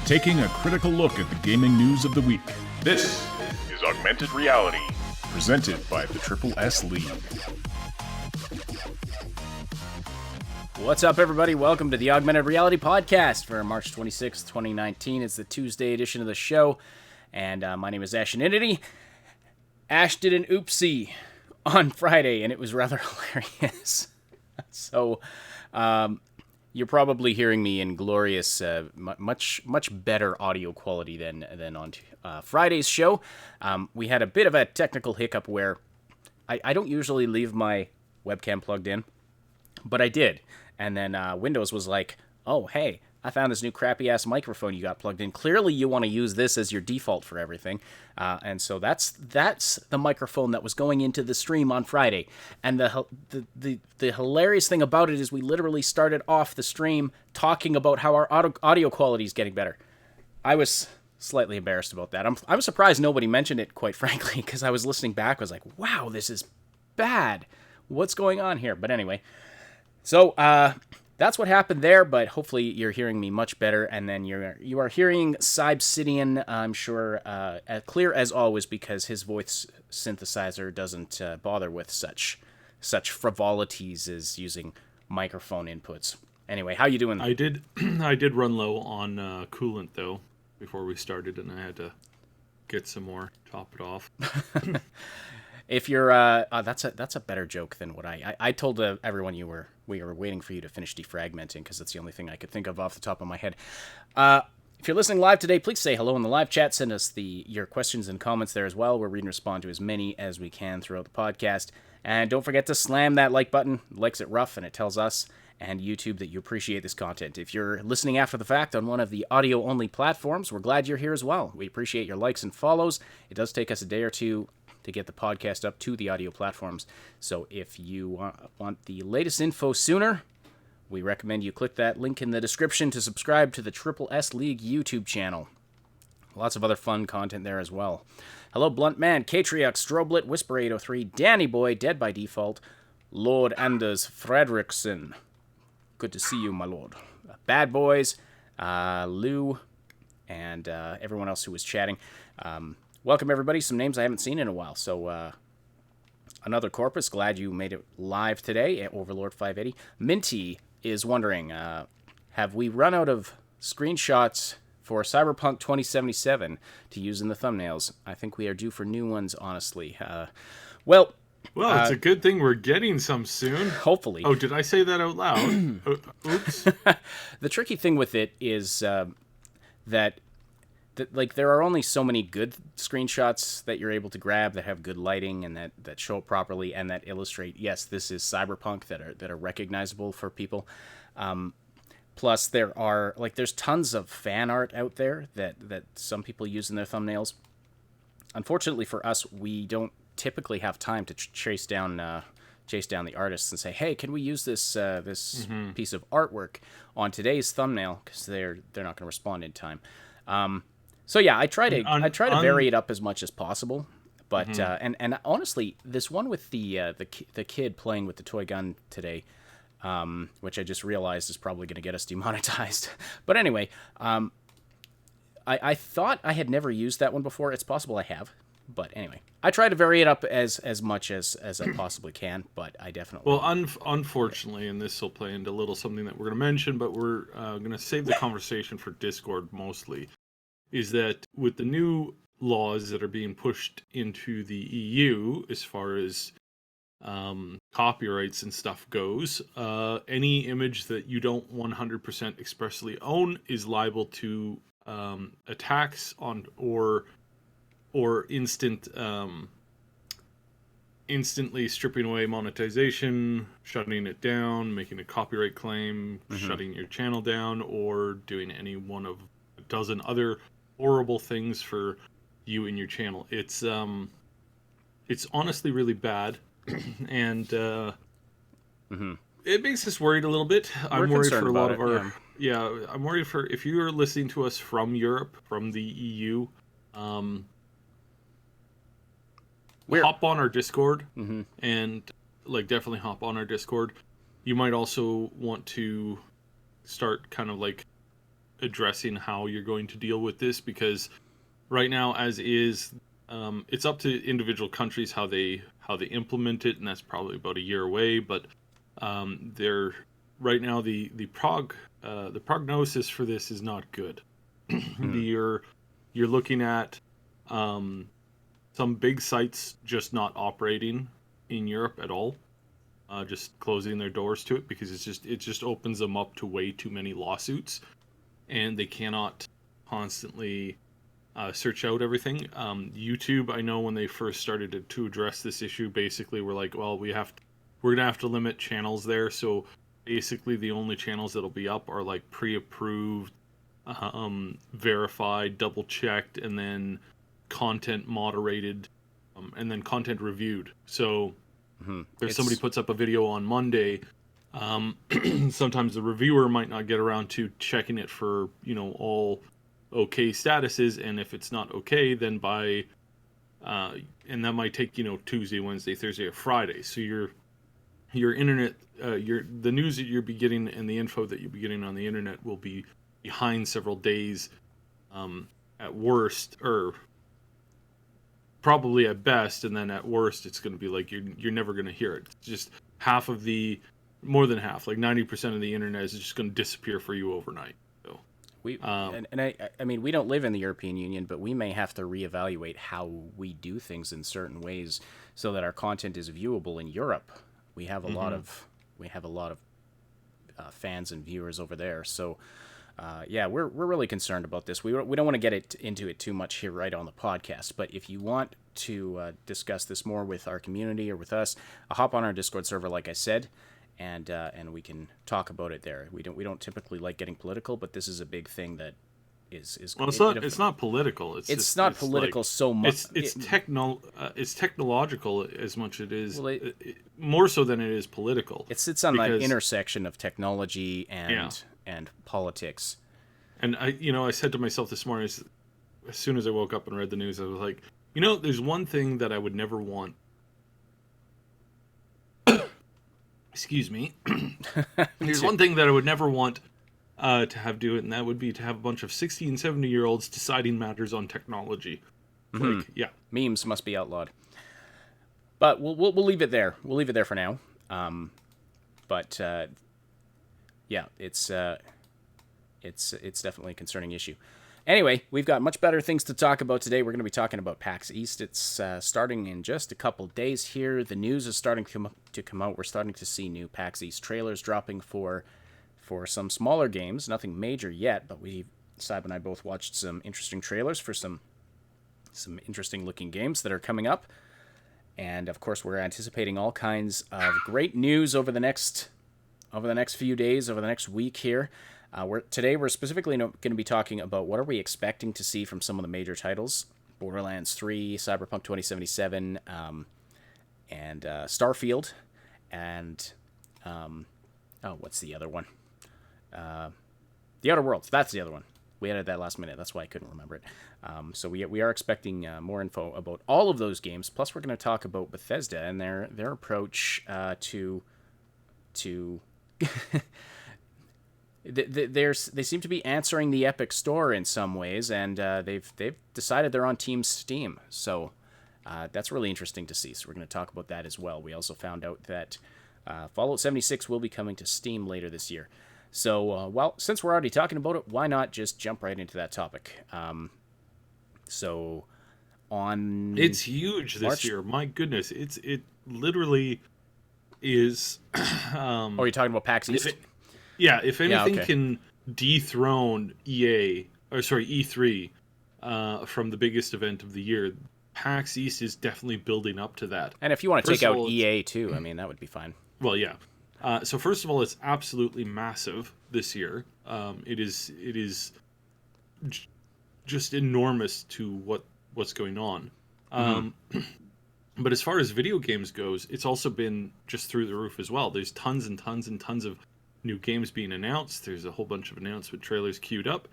taking a critical look at the gaming news of the week. This is Augmented Reality, presented by the Triple S League. What's up, everybody? Welcome to the Augmented Reality Podcast for March 26th, 2019. It's the Tuesday edition of the show, and my name is Ashenity. Ash did an oopsie on Friday, and it was rather hilarious. So, you're probably hearing me in glorious, much better audio quality than on Friday's show. We had a bit of a technical hiccup where I don't usually leave my webcam plugged in, but I did. And then Windows was like, oh, hey, I found this new crappy-ass microphone you got plugged in. Clearly you want to use this as your default for everything. And so that's the microphone that was going into the stream on Friday. And the hilarious thing about it is we literally started off the stream talking about how our audio quality is getting better. I was slightly embarrassed about that. I was surprised nobody mentioned it, quite frankly, because I was listening back. I was like, wow, this is bad. What's going on here? But anyway... So, that's what happened there, but hopefully you're hearing me much better, and then you are hearing Cybsidian, I'm sure, clear as always, because his voice synthesizer doesn't bother with such frivolities as using microphone inputs. Anyway, how you doing? I did run low on coolant, though, before we started, and I had to get some more, top it off. If you're, that's a better joke than what I told everyone we were waiting for you to finish defragmenting, because that's the only thing I could think of off the top of my head. If you're listening live today, please say hello in the live chat. Send us your questions and comments there as well. We'll read and respond to as many as we can throughout the podcast. And don't forget to slam that like button. It likes it rough, and it tells us and YouTube that you appreciate this content. If you're listening after the fact on one of the audio-only platforms, we're glad you're here as well. We appreciate your likes and follows. It does take us a day or two to get the podcast up to the audio platforms. So if you want the latest info sooner, we recommend you click that link in the description to subscribe to the Triple S League YouTube channel. Lots of other fun content there as well. Hello, Blunt Man, Katriok, Stroblit, Whisper 803, Danny Boy, Dead by Default, Lord Anders Fredrickson. Good to see you, my lord. Bad Boys, Lou, and everyone else who was chatting. Welcome, everybody. Some names I haven't seen in a while. So, Another Corpus, glad you made it live today at Overlord 580. Minty is wondering, have we run out of screenshots for Cyberpunk 2077 to use in the thumbnails? I think we are due for new ones, honestly. Well, it's a good thing we're getting some soon. Hopefully. Oh, did I say that out loud? Oops. The tricky thing with it is that there are only so many good screenshots that you're able to grab that have good lighting and that show it properly and that illustrate, yes, this is Cyberpunk, that are recognizable for people. Plus, there's tons of fan art out there that some people use in their thumbnails. Unfortunately for us, we don't typically have time to chase down the artists and say, hey, can we use this piece of artwork on today's thumbnail? Because they're not going to respond in time. So yeah, I try to vary it up as much as possible, but and honestly, this one with the kid playing with the toy gun today, which I just realized is probably going to get us demonetized. But anyway, I thought I had never used that one before. It's possible I have, but anyway, I try to vary it up as much as I possibly can. But I definitely unfortunately, and this will play into a little something that we're going to mention, but we're going to save the conversation for Discord mostly. Is that with the new laws that are being pushed into the EU as far as copyrights and stuff goes, any image that you don't 100% expressly own is liable to attacks on or instantly stripping away monetization, shutting it down, making a copyright claim, shutting your channel down, or doing any one of a dozen other horrible things for you and your channel. It's honestly really bad, and it makes us worried a little bit. I'm worried for a lot of our I'm worried for if you are listening to us from Europe, from the EU. Hop on our Discord and definitely hop on our Discord. You might also want to start kind of addressing how you're going to deal with this, because right now, as is, it's up to individual countries how they implement it, and that's probably about a year away. But they're right now the prognosis for this is not good. You're looking at some big sites just not operating in Europe at all, just closing their doors to it, because it just opens them up to way too many lawsuits, and they cannot constantly search out everything. YouTube, I know when they first started to address this issue, basically we're like, well, we're gonna have to limit channels there. So basically, the only channels that'll be up are like pre-approved, verified, double-checked, and then content moderated, and then content reviewed. So if somebody puts up a video on Monday, sometimes the reviewer might not get around to checking it for all okay statuses, and if it's not okay, then and that might take Tuesday, Wednesday, Thursday, or Friday. So your internet, the news that you'll be getting and the info that you'll be getting on the internet will be behind several days, at worst, or probably at best, and then at worst it's going to be like you're never going to hear it. It's just more than half, like 90% of the internet is just going to disappear for you overnight. So I mean, we don't live in the European Union, but we may have to reevaluate how we do things in certain ways so that our content is viewable in Europe. We have a lot of fans and viewers over there. So we're really concerned about this. We don't want to get into it too much here right on the podcast, but if you want to discuss this more with our community or with us, hop on our Discord server, like I said, and we can talk about it there. We don't typically like getting political, but this is a big thing that is well, it's not political. It's not political, like, so much. It's technological as much as it is, more so than it is political. It sits on the intersection of technology and politics. And I said to myself this morning, as soon as I woke up and read the news, I was like, there's one thing that I would never want. Excuse me. There's one thing that I would never want to have do it, and that would be to have a bunch of 60 and 70-year-olds deciding matters on technology. Memes must be outlawed. But we'll leave it there. We'll leave it there for now. It's definitely a concerning issue. Anyway, we've got much better things to talk about today. We're going to be talking about PAX East. It's starting in just a couple days here. The news is starting to come out. We're starting to see new PAX East trailers dropping for some smaller games. Nothing major yet, but Sab and I both watched some interesting trailers for some interesting looking games that are coming up. And of course, we're anticipating all kinds of great news over the next few days, over the next week here. Today we're specifically going to be talking about what are we expecting to see from some of the major titles: Borderlands 3, Cyberpunk 2077, and Starfield, and what's the other one? The Outer Worlds. That's the other one. We added that last minute. That's why I couldn't remember it. So we are expecting more info about all of those games. Plus, we're going to talk about Bethesda and their approach to they seem to be answering the Epic Store in some ways, and they've decided they're on Team Steam. So that's really interesting to see. So we're going to talk about that as well. We also found out that Fallout 76 will be coming to Steam later this year. So since we're already talking about it, why not just jump right into that topic? It's huge this year. My goodness, it literally is. You're talking about PAX East? If anything can dethrone E3 from the biggest event of the year, PAX East is definitely building up to that. And if you want to take out EA too, I mean, that would be fine. Well, yeah. So first of all, it's absolutely massive this year. It is just enormous to what's going on. But as far as video games goes, it's also been just through the roof as well. There's tons and tons and tons of new games being announced. There's a whole bunch of announcement trailers queued up.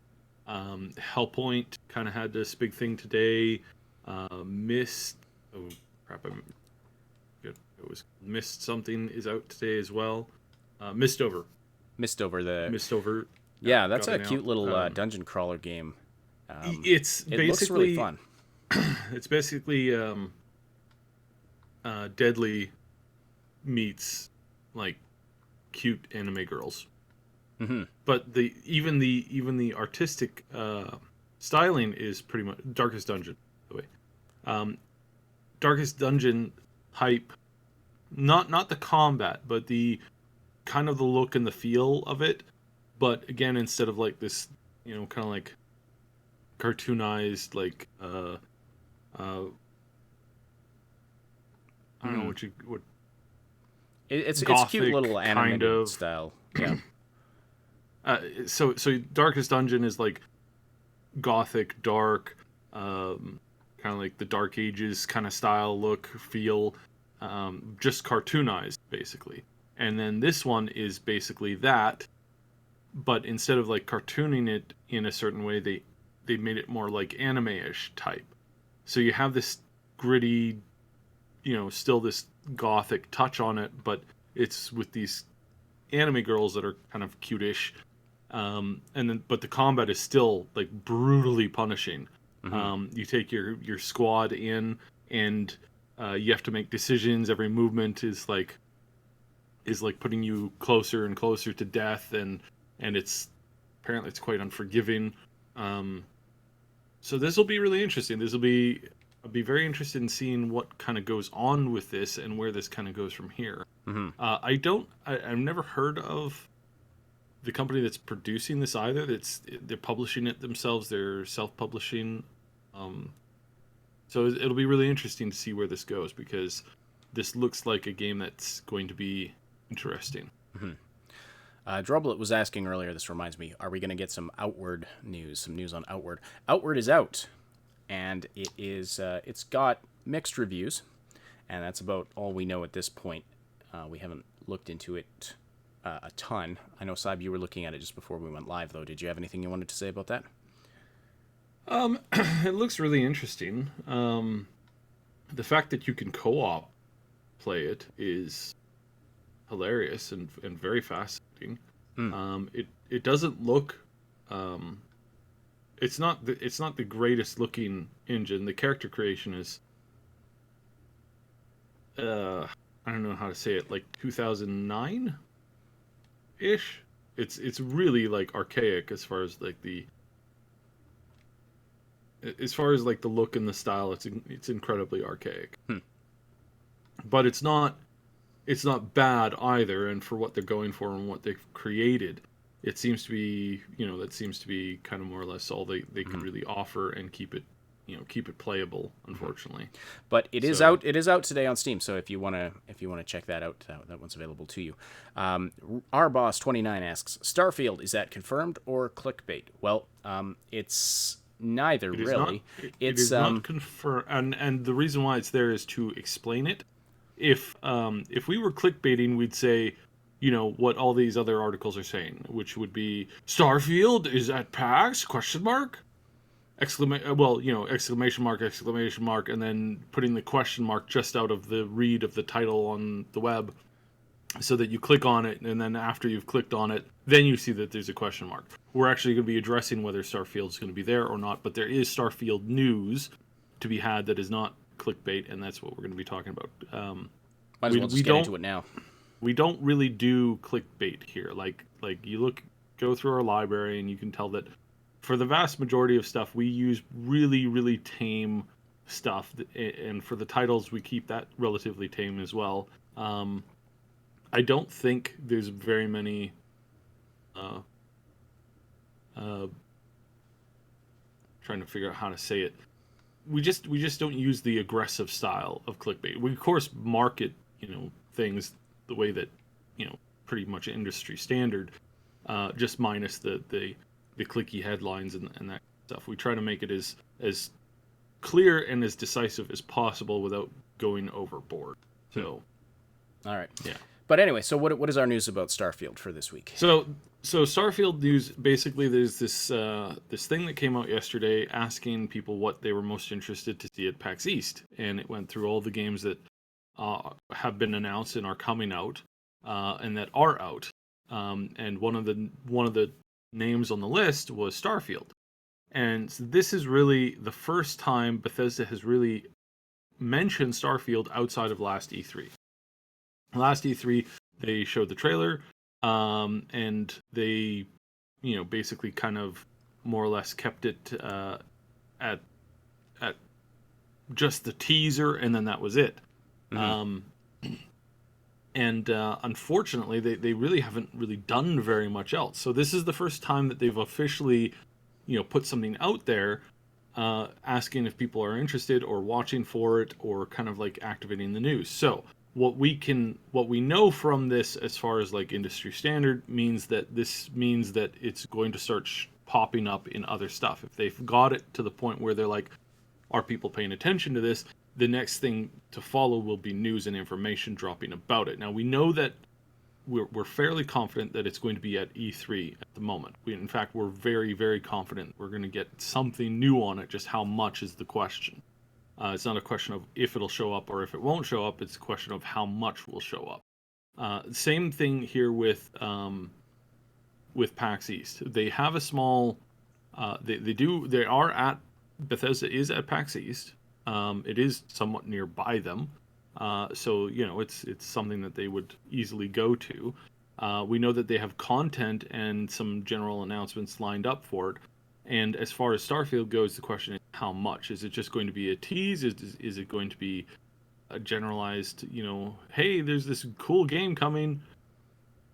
Hellpoint kind of had this big thing today. Mist something is out today as well. Mistover. The Yeah, that's a gotten cute out. little dungeon crawler game. It's It looks really basically fun. it's basically Deadly meets like cute anime girls. Hmm. But the artistic styling is pretty much Darkest Dungeon. By the way, Darkest Dungeon hype. Not the combat, but the kind of the look and the feel of it. But again, instead of like this, kind of like cartoonized, like I don't know what It's cute gothic little kind animated of. style. Yeah. So Darkest Dungeon is like gothic, dark, kind of like the Dark Ages kind of style, look, feel, just cartoonized basically. And then this one is basically that, but instead of like cartooning it in a certain way, they made it more like anime-ish type. So you have this gritty, still this gothic touch on it, but it's with these anime girls that are kind of cutish. But the combat is still like brutally punishing. You take your squad in, and you have to make decisions. Every movement is like putting you closer and closer to death, and it's apparently it's quite unforgiving. So this will be really interesting. I'll be very interested in seeing what kind of goes on with this and where this kind of goes from here. I've never heard of the company that's producing this either. They're publishing it themselves. They're self-publishing. So it'll be really interesting to see where this goes, because this looks like a game that's going to be interesting. Droblet was asking earlier, this reminds me, are we going to get some Outward news, some news on Outward? Outward is out, and it's got mixed reviews, and that's about all we know at this point. We haven't looked into it a ton. I know, Saib, you were looking at it just before we went live, though. Did you have anything you wanted to say about that? It looks really interesting. The fact that you can co-op play it is hilarious and very fascinating. It doesn't look. It's not the greatest looking engine. The character creation is. I don't know how to say it. Like 2009 ish. It's really like archaic as far as like the look and the style. It's incredibly archaic. But it's not bad either, and for what they're going for and what they've created, it seems to be, that seems to be kind of more or less all they can really offer, and keep it playable, unfortunately. But it is out today on Steam, so if you want to check that out, that one's available to you. Our boss 29 asks, Starfield, is that confirmed or clickbait? Well, it's neither, really. It is not confirmed, and the reason why it's there is to explain it. If we were clickbaiting, we'd say, what all these other articles are saying, which would be Starfield is at PAX ? Exclamation mark, and then putting the question mark just out of the read of the title on the web, so that you click on it, and then after you've clicked on it, then you see that there's a question mark. We're actually going to be addressing whether Starfield is going to be there or not, but there is Starfield news to be had that is not clickbait, and that's what we're going to be talking about. Might as well just get into it now. We don't really do clickbait here. Like you go through our library, and you can tell that for the vast majority of stuff, we use really, really tame stuff, and for the titles, we keep that relatively tame as well. I don't think there's very many. Trying to figure out how to say it. We just don't use the aggressive style of clickbait. We of course market things the way that pretty much industry standard, just minus the clicky headlines and that stuff. We try to make it as clear and as decisive as possible without going overboard. So, all right, yeah. But anyway, so what is our news about Starfield for this week? So Starfield news, basically there's this thing that came out yesterday asking people what they were most interested to see at PAX East, and it went through all the games that have been announced and are coming out, and that are out. And one of the names on the list was Starfield. And this is really the first time Bethesda has really mentioned Starfield outside of last E3. Last E3, they showed the trailer, and they, basically kind of more or less kept it at just the teaser, and then that was it. Mm-hmm. And unfortunately, they really haven't really done very much else. So this is the first time that they've officially, put something out there, asking if people are interested or watching for it or kind of like activating the news. So what we know from this, as far as like industry standard, means that it's going to start popping up in other stuff. If they've got it to the point where they're like, are people paying attention to this? The next thing to follow will be news and information dropping about it. Now, we know that we're fairly confident that it's going to be at E3 at the moment. In fact, we're very, very confident we're going to get something new on it. Just how much is the question. It's not a question of if it'll show up or if it won't show up. It's a question of how much will show up. Same thing here with PAX East. They have a small. They are at Bethesda is at PAX East. It is somewhat nearby them, so it's something that they would easily go to. We know that they have content and some general announcements lined up for it. And as far as Starfield goes, the question is how much? Is it just going to be a tease? Is it going to be a generalized, hey, there's this cool game coming,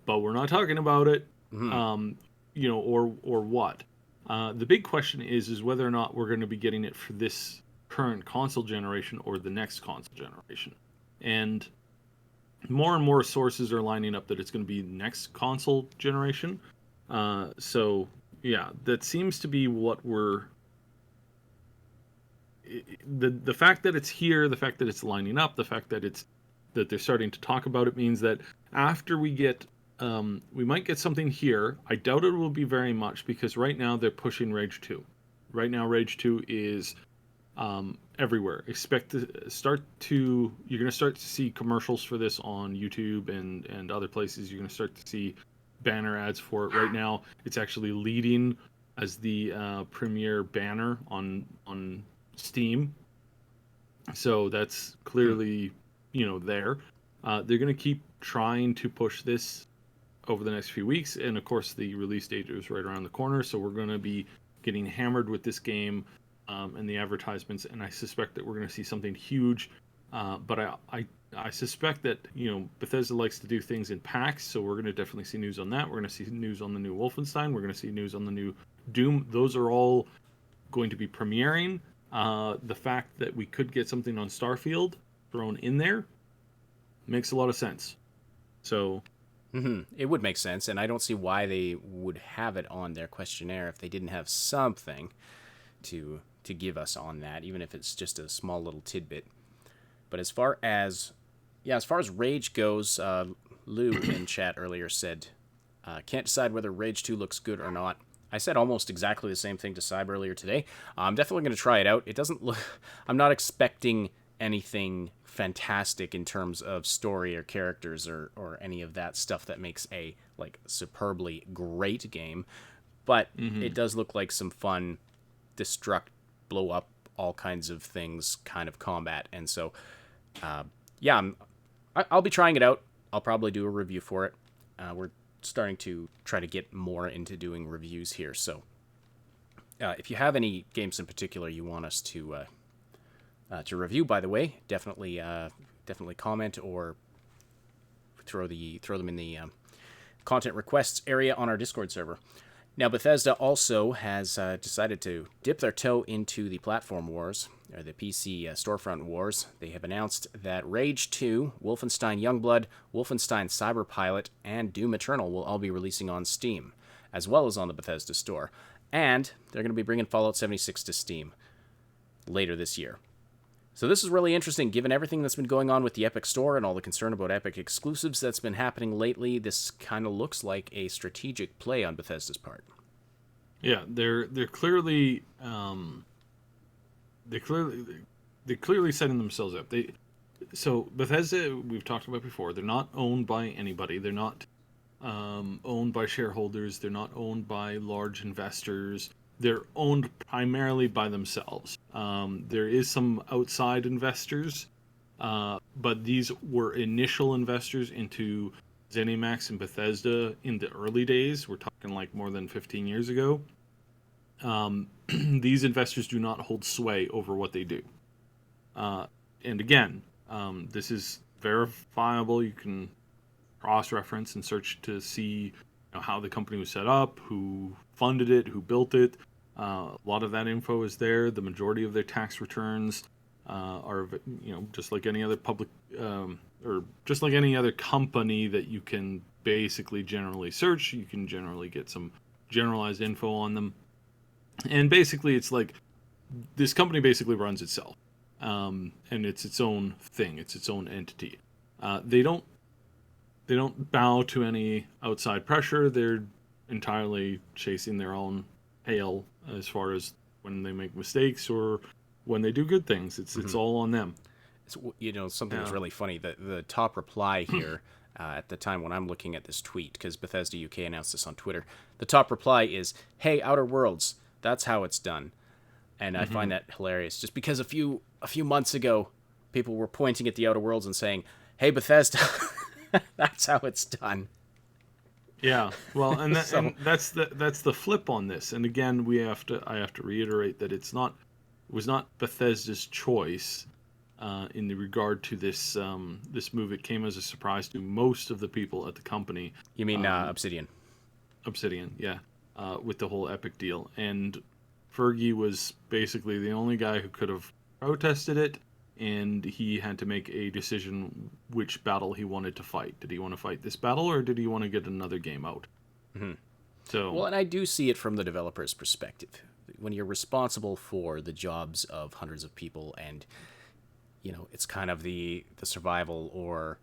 but we're not talking about it, or what? The big question is whether or not we're going to be getting it for this current console generation or the next console generation. And more sources are lining up that it's going to be next console generation. So yeah, that seems to be what the fact that it's here, the fact that it's lining up, the fact that they're starting to talk about it means that after we get we might get something here. I doubt it will be very much, because right now they're pushing Rage 2. Right now Rage 2 is everywhere. You're going to start to see commercials for this on YouTube and other places. You're going to start to see banner ads for it. Right now it's actually leading as the premier banner on Steam. So that's clearly, there. They're going to keep trying to push this over the next few weeks, and of course the release date is right around the corner, so we're going to be getting hammered with this game and the advertisements, and I suspect that we're going to see something huge, but I suspect that Bethesda likes to do things in packs, so we're going to definitely see news on that. We're going to see news on the new Wolfenstein, we're going to see news on the new Doom. Those are all going to be premiering. The fact that we could get something on Starfield thrown in there makes a lot of sense. So It would make sense, and I don't see why they would have it on their questionnaire if they didn't have something to give us on that, even if it's just a small little tidbit. But as far as Rage goes, Lou in chat earlier said, can't decide whether Rage 2 looks good or not. I said almost exactly the same thing to Cyber earlier today. I'm definitely going to try it out. It doesn't look... I'm not expecting anything fantastic in terms of story or characters or any of that stuff that makes a superbly great game, but it does look like some fun destruct, blow up, all kinds of things kind of combat. And so I'll be trying it out. I'll probably do a review for it. We're starting to try to get more into doing reviews here, so if you have any games in particular you want us to review, by the way, definitely comment or throw them in the content requests area on our Discord server. Now, Bethesda also has decided to dip their toe into the platform wars, or the PC storefront wars. They have announced that Rage 2, Wolfenstein Youngblood, Wolfenstein Cyberpilot, and Doom Eternal will all be releasing on Steam, as well as on the Bethesda store. And they're going to be bringing Fallout 76 to Steam later this year. So this is really interesting, given everything that's been going on with the Epic Store and all the concern about Epic exclusives that's been happening lately. This kind of looks like a strategic play on Bethesda's part. Yeah, they're clearly setting themselves up. So Bethesda, we've talked about before, they're not owned by anybody. They're not owned by shareholders. They're not owned by large investors. They're owned primarily by themselves. There is some outside investors, but these were initial investors into ZeniMax and Bethesda in the early days. We're talking like more than 15 years ago. These investors do not hold sway over what they do. And again, this is verifiable. You can cross-reference and search to see how the company was set up, who funded it, who built it. A lot of that info is there. The majority of their tax returns are, just like any other public, or just like any other company that you can basically generally search. You can generally get some generalized info on them. And basically, it's like this company basically runs itself, and it's its own thing. It's its own entity. They don't bow to any outside pressure. They're entirely chasing their own tail as far as when they make mistakes or when they do good things. It's all on them. Something that's really funny. The top reply here at the time when I'm looking at this tweet, because Bethesda UK announced this on Twitter, the top reply is, "Hey, Outer Worlds, that's how it's done." And I find that hilarious, just because a few months ago, people were pointing at the Outer Worlds and saying, "Hey, Bethesda, that's how it's done." Yeah, well, and that's the flip on this. And again, I have to reiterate that it was not Bethesda's choice in the regard to this move. It came as a surprise to most of the people at the company. You mean Obsidian? Obsidian, yeah, with the whole Epic deal. And Fergie was basically the only guy who could have protested it, and he had to make a decision which battle he wanted to fight. Did he want to fight this battle, or did he want to get another game out? So, well, and I do see it from the developer's perspective. When you're responsible for the jobs of hundreds of people, and it's kind of the survival or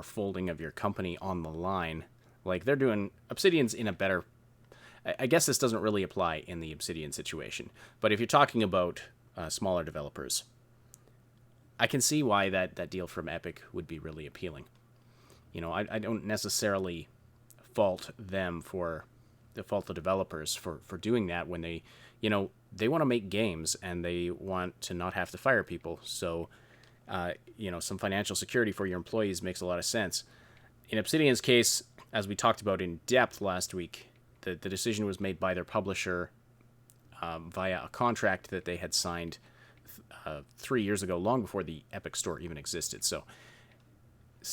folding of your company on the line. Like, they're doing, Obsidian's in a better, I guess this doesn't really apply in the Obsidian situation, but if you're talking about smaller developers, I can see why that deal from Epic would be really appealing. I don't necessarily fault the developers for doing that when they want to make games and they want to not have to fire people. So, some financial security for your employees makes a lot of sense. In Obsidian's case, as we talked about in depth last week, the decision was made by their publisher via a contract that they had signed 3 years ago, long before the Epic Store even existed. So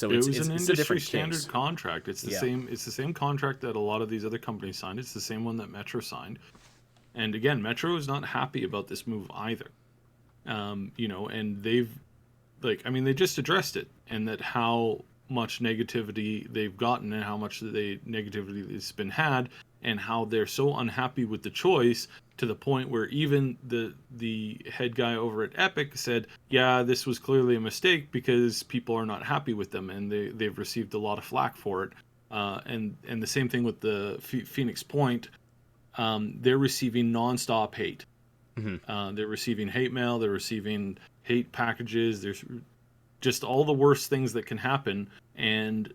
it was an industry standard case. contract. It's the same. It's the same contract that a lot of these other companies signed. It's the same one that Metro signed. And again, Metro is not happy about this move either. And they've they just addressed it, and that how much negativity they've gotten and how much negativity has been had, and how they're so unhappy with the choice to the point where even the head guy over at Epic said, yeah, this was clearly a mistake because people are not happy with them, and they've received a lot of flack for it. And the same thing with the Phoenix Point. They're receiving nonstop hate. They're receiving hate mail. They're receiving hate packages. There's just all the worst things that can happen. And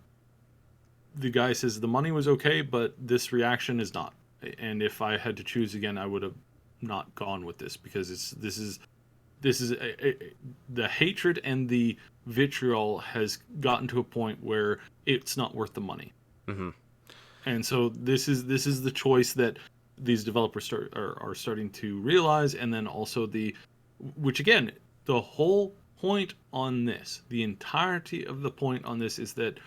the guy says the money was okay, but this reaction is not. And if I had to choose again, I would have not gone with this, because this is the hatred and the vitriol has gotten to a point where it's not worth the money. And so this is the choice that these developers are starting to realize. And then also which again, the whole point on this, the entirety of the point on this is that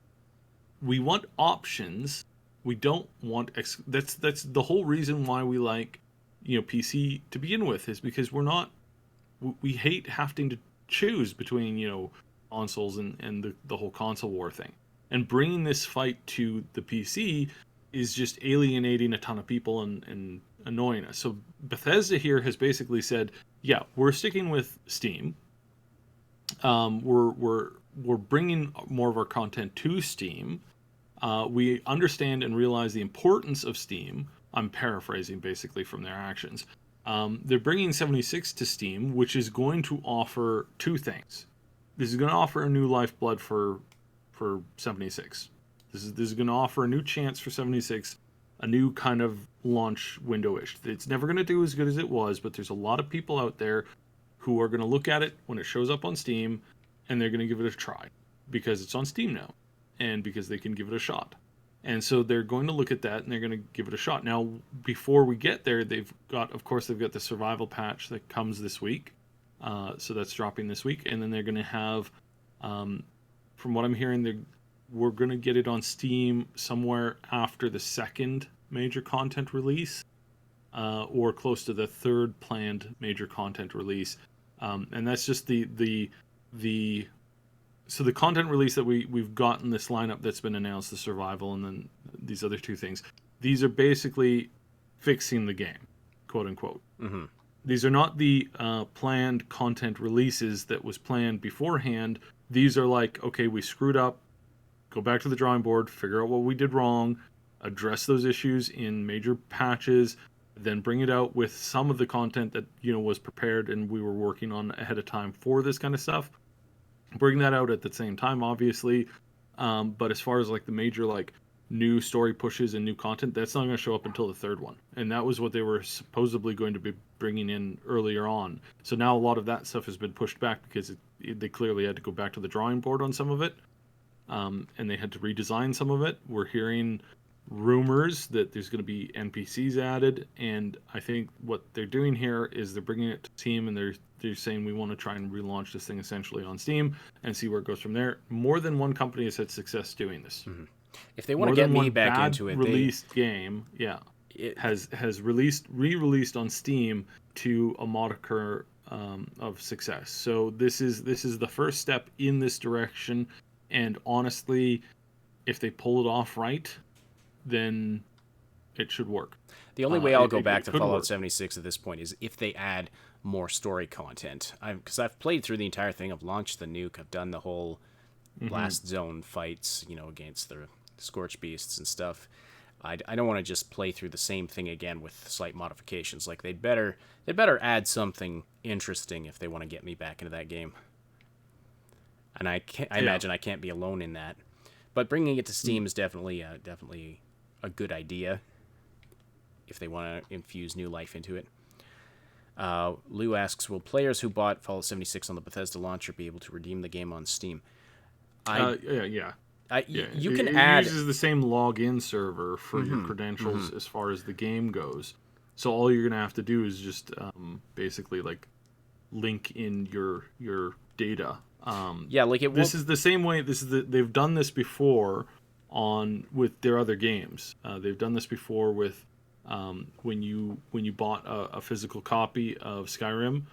we want options. We don't want that's the whole reason why we like PC to begin with, is because we hate having to choose between consoles and the whole console war thing. And bringing this fight to the PC is just alienating a ton of people and annoying us. So Bethesda here has basically said, yeah, we're sticking with Steam. We're bringing more of our content to Steam. We understand and realize the importance of Steam. I'm paraphrasing basically from their actions. They're bringing 76 to Steam, which is going to offer two things. This is going to offer a new lifeblood for 76. This is going to offer a new chance for 76, a new kind of launch window-ish. It's never going to do as good as it was, but there's a lot of people out there who are going to look at it when it shows up on Steam, and they're going to give it a try because it's on Steam now, and because they can give it a shot. And so they're going to look at that and they're going to give it a shot. Now, before we get there, they've got the survival patch that comes this week. So that's dropping this week. And then they're going to have, from what I'm hearing, we're going to get it on Steam somewhere after the second major content release, or close to the third planned major content release. And that's just so the content release that we've gotten, this lineup that's been announced, the survival, and then these other two things, these are basically fixing the game, quote unquote. Mm-hmm. These are not the planned content releases that was planned beforehand. These are like, okay, we screwed up, go back to the drawing board, figure out what we did wrong, address those issues in major patches, then bring it out with some of the content that was prepared and we were working on ahead of time for this kind of stuff. Bring that out at the same time, obviously. But as far as like the major like new story pushes and new content, that's not going to show up until the third one. And that was what they were supposedly going to be bringing in earlier on. So now a lot of that stuff has been pushed back because they clearly had to go back to the drawing board on some of it. And they had to redesign some of it. We're hearing rumors that there's going to be NPCs added, and I think what they're doing here is they're bringing it to Steam, and they're saying we want to try and relaunch this thing essentially on Steam and see where it goes from there. More than one company has had success doing this. Mm-hmm. If they want to get me back into it, released game, has re-released on Steam to a moniker of success. So this is the first step in this direction, and honestly, if they pull it off right, then it should work. The only way I'll go back to Fallout 76 at this point is if they add more story content. Because I've played through the entire thing. I've launched the nuke. I've done the whole blast zone fights, against the Scorch Beasts and stuff. I don't want to just play through the same thing again with slight modifications. Like they'd better add something interesting if they want to get me back into that game. And I imagine I can't be alone in that. But bringing it to Steam is definitely a good idea if they want to infuse new life into it. Lou asks, will players who bought Fallout 76 on the Bethesda launcher be able to redeem the game on Steam? Yeah. You can it add... uses the same login server for your credentials as far as the game goes. So all you're going to have to do is just basically like link in your data. This is the same way. They've done this before with their other games. They've done this before with when you bought a physical copy of Skyrim.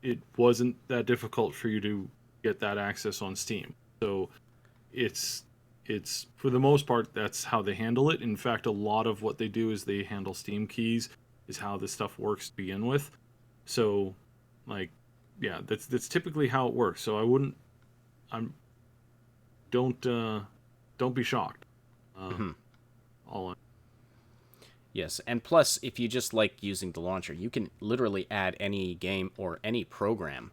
It wasn't that difficult for you to get that access on Steam. So it's for the most part that's how they handle it. In fact, a lot of what they do is they handle Steam keys, is how this stuff works to begin with. So that's typically how it works. So don't be shocked. Yes, and plus, if you just like using the launcher, you can literally add any game or any program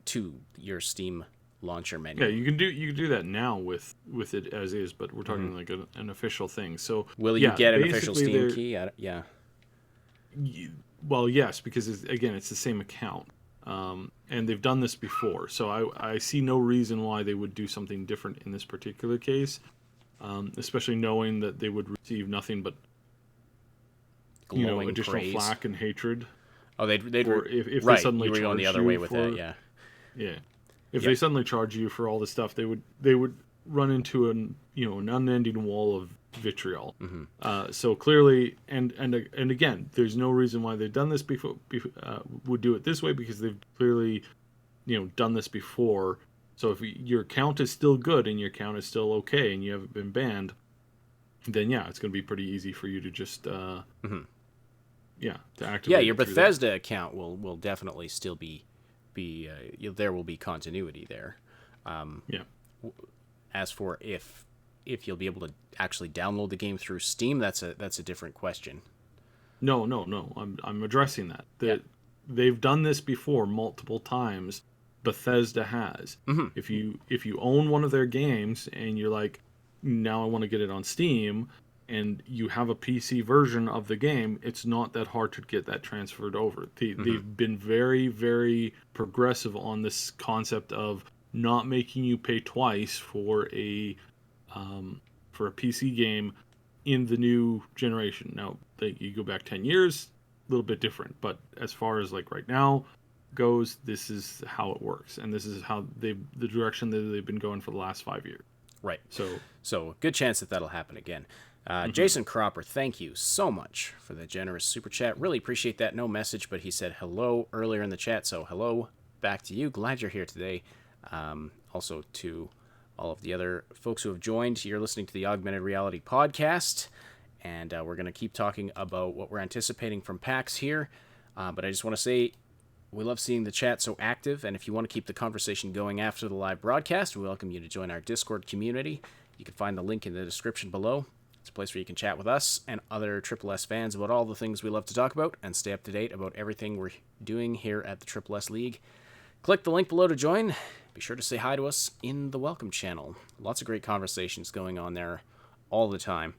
to your Steam launcher menu. Yeah, you can do that now with it as is, but we're talking like an official thing. So will you get an official Steam key? Yeah. Well, yes, because it's the same account. And they've done this before, so I see no reason why they would do something different in this particular case, especially knowing that they would receive nothing but additional praise. flack and hatred. Oh, if they right, suddenly you were going the other way with that, yeah. If they suddenly charge you for all this stuff, they would run into an unending wall of vitriol. So clearly, and again, there's no reason why they've done this before. Would do it this way because they've clearly, done this before. So if your account is still good and your account is still okay and you haven't been banned, then it's going to be pretty easy for you to just to activate. Yeah, your Bethesda account will definitely still be there will be continuity there. As for if you'll be able to actually download the game through Steam, that's a different question. No. I'm addressing that. They've done this before multiple times. Bethesda has. If you own one of their games and you're like, now I want to get it on Steam, and you have a PC version of the game, it's not that hard to get that transferred over. They've been very, very progressive on this concept of not making you pay twice for a PC game in the new generation. Now, you go back 10 years, a little bit different, but as far as like right now goes, this is how it works, and this is how the direction that they've been going for the last 5 years. Right. So good chance that that'll happen again. Jason Cropper, thank you so much for the generous super chat. Really appreciate that. No message, but he said hello earlier in the chat, so hello back to you. Glad you're here today. Also to all of the other folks who have joined. You're listening to the Augmented Reality podcast, and we're going to keep talking about what we're anticipating from PAX here. But I just want to say we love seeing the chat so active, and if you want to keep the conversation going after the live broadcast, we welcome you to join our Discord community. You can find the link in the description below. It's a place where you can chat with us and other Triple S fans about all the things we love to talk about and stay up to date about everything we're doing here at the Triple S League. Click the link below to join. Be sure to say hi to us in the welcome channel. Lots of great conversations going on there all the time.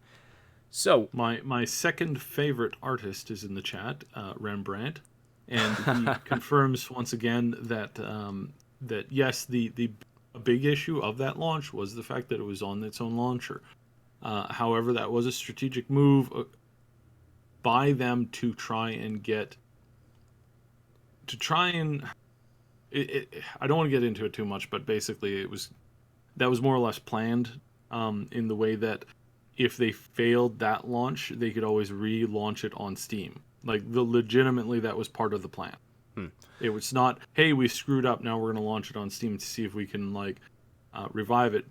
So my second favorite artist is in the chat, Rembrandt, and he confirms once again that that yes, the a big issue of that launch was the fact that it was on its own launcher. However, that was a strategic move by them to try and I don't want to get into it too much, but basically that was more or less planned, in the way that if they failed that launch, they could always relaunch it on Steam. Like, legitimately, that was part of the plan. It was not, hey, we screwed up, now we're going to launch it on Steam to see if we can revive it.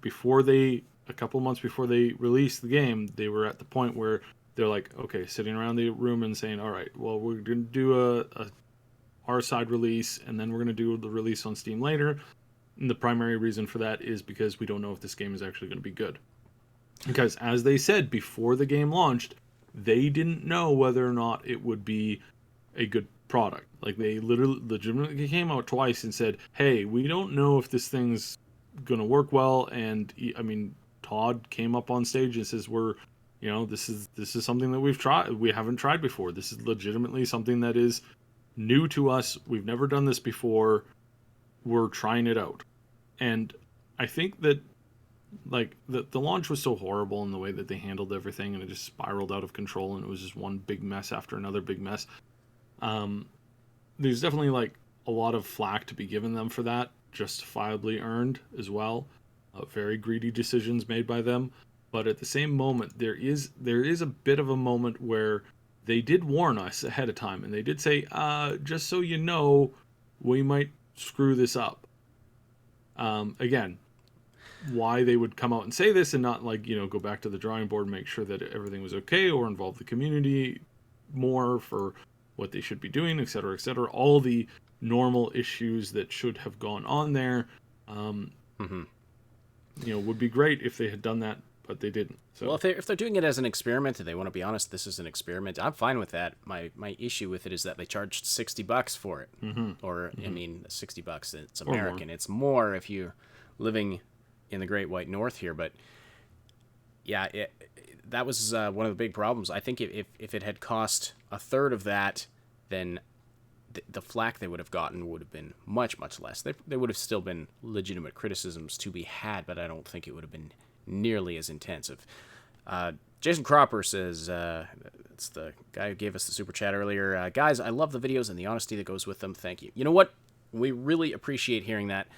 A couple months before they released the game, they were at the point where they're like, okay, sitting around the room and saying, all right, well, we're going to do our side release, and then we're going to do the release on Steam later. And the primary reason for that is because we don't know if this game is actually going to be good. Because as they said before the game launched, they didn't know whether or not it would be a good product. Like, they legitimately came out twice and said, hey, we don't know if this thing's going to work well. And I mean, Todd came up on stage and says, this is something that we haven't tried before. This is legitimately something that is new to us. We've never done this before. We're trying it out. And I think that the launch was so horrible in the way that they handled everything, and it just spiraled out of control, and it was just one big mess after another big mess. There's definitely a lot of flack to be given them for that, justifiably earned as well. Very greedy decisions made by them. But at the same moment, there is a bit of a moment where they did warn us ahead of time, and they did say, just so you know, we might screw this up. Again, why they would come out and say this and not go back to the drawing board and make sure that everything was okay, or involve the community more for what they should be doing, etc., etc. All the normal issues that should have gone on there, would be great if they had done that, but they didn't. So. Well, if they're doing it as an experiment and they want to be honest, this is an experiment, I'm fine with that. My issue with it is that they charged $60 for it, or I mean, $60. It's American. It's more if you're living in the Great White North here, but yeah, that was one of the big problems. I think if it had cost a third of that, then the flack they would have gotten would have been much, much less. There would have still been legitimate criticisms to be had, but I don't think it would have been nearly as intensive. Jason Cropper says, it's the guy who gave us the super chat earlier, guys, I love the videos and the honesty that goes with them. Thank you. You know what? We really appreciate hearing that,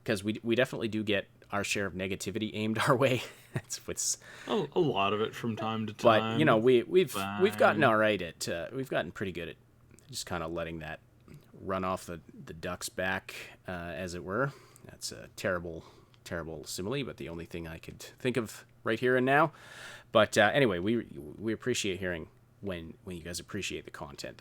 because we definitely do get our share of negativity aimed our way. it's a lot of it from time to time. But we've gotten all right at we've gotten pretty good at just kind of letting that run off the duck's back, as it were. That's a terrible simile, but the only thing I could think of right here and now. But anyway, we appreciate hearing when you guys appreciate the content.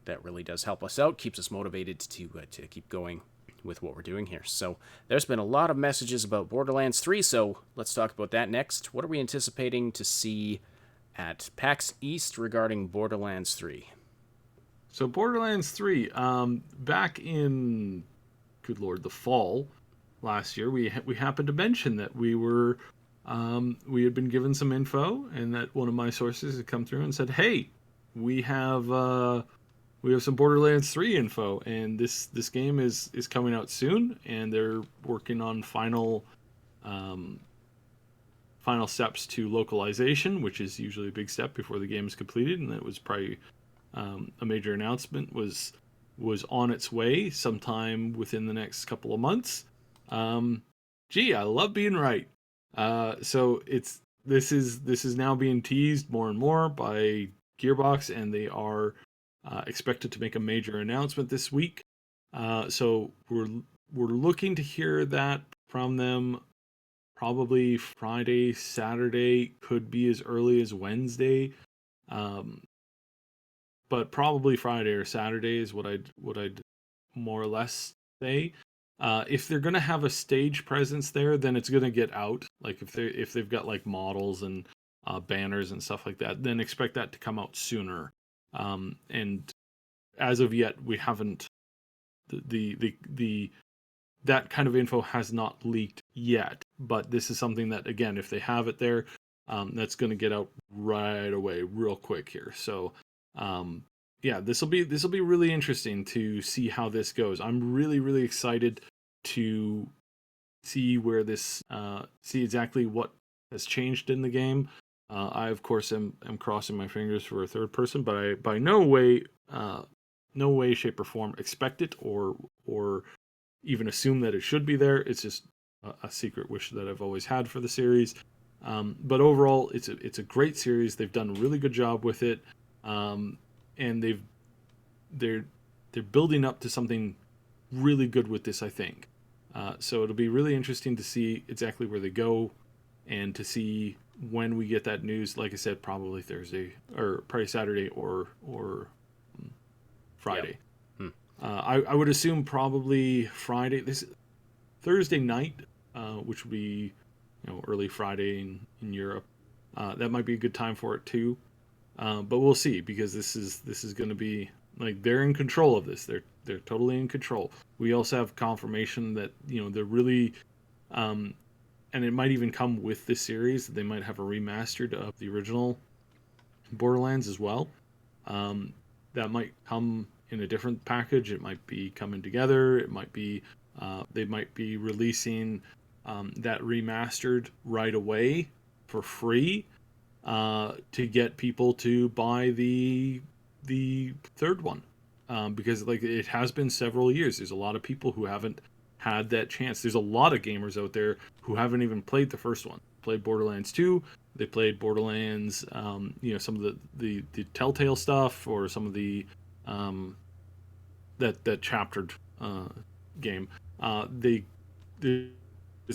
That really does help us out, keeps us motivated to keep going with what we're doing here. So there's been a lot of messages about Borderlands 3, so let's talk about that next. What are we anticipating to see at PAX East regarding Borderlands 3? So Borderlands 3, back in, good lord, the fall last year, we happened to mention that we were we had been given some info, and that one of my sources had come through and said, "Hey, we have some Borderlands 3 info, and this game is coming out soon, and they're working on final steps to localization, which is usually a big step before the game is completed." And that was probably a major announcement was on its way sometime within the next couple of months. Gee, I love being right. So this is now being teased more and more by Gearbox, and they are expected to make a major announcement this week. So we're looking to hear that from them probably Friday, Saturday, could be as early as Wednesday. But probably Friday or Saturday is what I'd more or less say. If they're gonna have a stage presence there, then it's gonna get out. Like if they've got like models and banners and stuff like that, then expect that to come out sooner. And as of yet, we haven't the that kind of info has not leaked yet. But this is something that, again, if they have it there, that's going to get out right away, real quick here. So yeah, this will be really interesting to see how this goes. I'm really excited to see where this see exactly what has changed in the game. I of course am crossing my fingers for a third person, but I by no way, shape, or form expect it or even assume that it should be there. It's just a secret wish that I've always had for the series. But overall, it's a great series. They've done a really good job with it, and they're building up to something really good with this, I think. So it'll be really interesting to see exactly where they go, and to see when we get that news. Like I said, probably Thursday or probably Saturday or Friday. Yep. I would assume probably Friday. This Thursday night, which would be early Friday in Europe. That might be a good time for it too. But we'll see, because this is going to be like, they're in control of this. They're totally in control. We also have confirmation that they're really, and it might even come with this series. They might have a remastered of the original Borderlands as well. That might come in a different package. It might be coming together. It might be they might be releasing that remastered right away for free to get people to buy the third one, because like it has been several years. There's a lot of people who haven't had that chance. There's a lot of gamers out there who haven't even played the first one. Played Borderlands 2. They played Borderlands, some of the Telltale stuff, or some of the that chaptered game. There's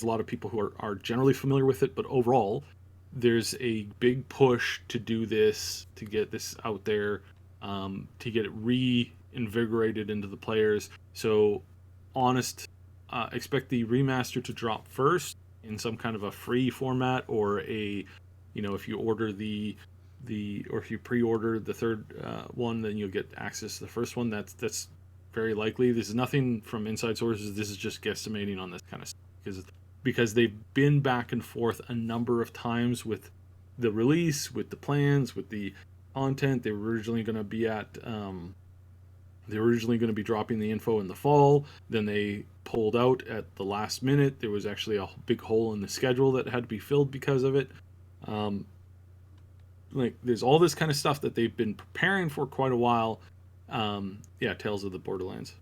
a lot of people who are generally familiar with it, but overall, there's a big push to do this, to get this out there, to get it reinvigorated into the players. So, expect the remaster to drop first in some kind of a free format, or if you order or if you pre-order the third one, then you'll get access to the first one. That's very likely. This is nothing from inside sources. This is just guesstimating on this kind of stuff, because they've been back and forth a number of times with the release, with the plans, with the content. They were originally going to be dropping the info in the fall. Then they pulled out at the last minute. There was actually a big hole in the schedule that had to be filled because of it. There's all this kind of stuff that they've been preparing for quite a while. Tales of the Borderlands.